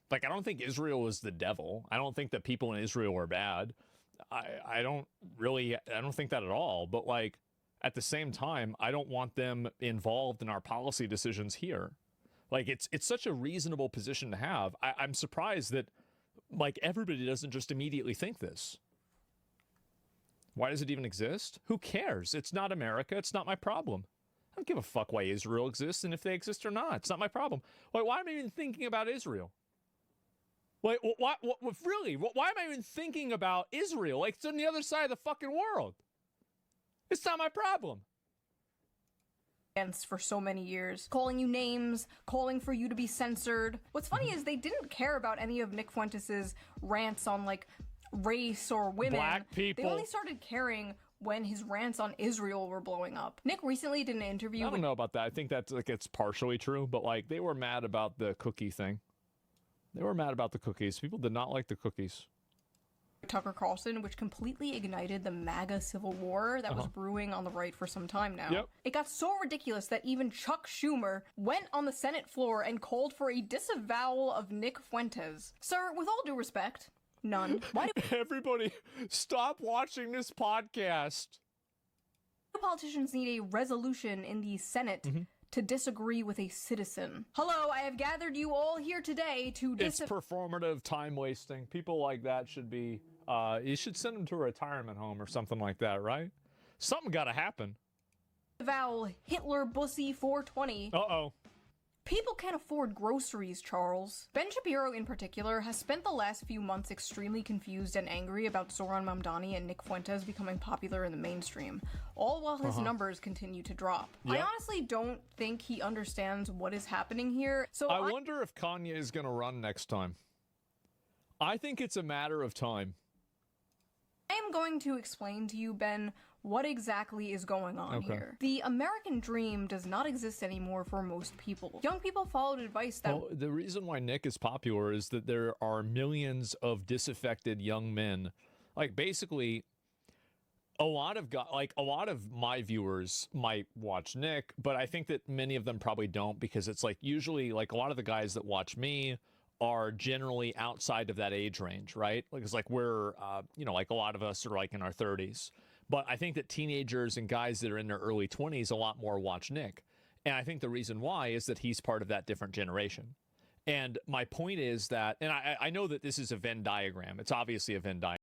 Like, I don't think Israel is the devil. I don't think that people in Israel are bad. I don't think that at all. But like, at the same time, I don't want them involved in our policy decisions here. Like, it's such a reasonable position to have. I'm surprised that like everybody doesn't just immediately think this. Why does it even exist? Who cares? It's not America. It's not my problem. I don't give a fuck why Israel exists and if they exist or not. It's not my problem. Like, why am I even thinking about Israel? Like, why am I even thinking about Israel? Like, it's on the other side of the fucking world. It's not my problem. For so many years, calling you names, calling for you to be censored. What's funny is they didn't care about any of Nick Fuentes' rants on, like, race or women. Black people. They only started caring when his rants on Israel were blowing up. Nick recently did an interview. I don't know about that. I think that's like it's partially true, but like they were mad about the cookie thing. They were mad about the cookies. People did not like the cookies. Tucker Carlson, which completely ignited the MAGA civil war that was brewing on the right for some time now. Yep. It got so ridiculous that even Chuck Schumer went on the Senate floor and called for a disavowal of Nick Fuentes. Sir, with all due respect, none. Why do everybody stop watching this podcast? Politicians need a resolution in the Senate to disagree with a citizen? Hello, I have gathered you all here today to It's performative time wasting. People like that should be, you should send them to a retirement home or something like that, right? Something got to happen. Disavow Hitler Bussy 420. Uh-oh. People can't afford groceries, Charles. Ben Shapiro, in particular, has spent the last few months extremely confused and angry about Zoran Mamdani and Nick Fuentes becoming popular in the mainstream, all while his numbers continue to drop. Yep. I honestly don't think he understands what is happening here, so I wonder if Kanye is going to run next time. I think it's a matter of time. I am going to explain to you, Ben, what exactly is going on here. The American dream does not exist anymore for most people. Young people followed advice that... Well, the reason why Nick is popular is that there are millions of disaffected young men. Like, basically, a lot of my viewers might watch Nick, but I think that many of them probably don't, because it's like usually like a lot of the guys that watch me are generally outside of that age range, right? Like, it's like we're, you know, like a lot of us are like in our 30s. But I think that teenagers and guys that are in their early 20s a lot more watch Nick. And I think the reason why is that he's part of that different generation. And my point is that, and I know that this is a Venn diagram. It's obviously a Venn diagram.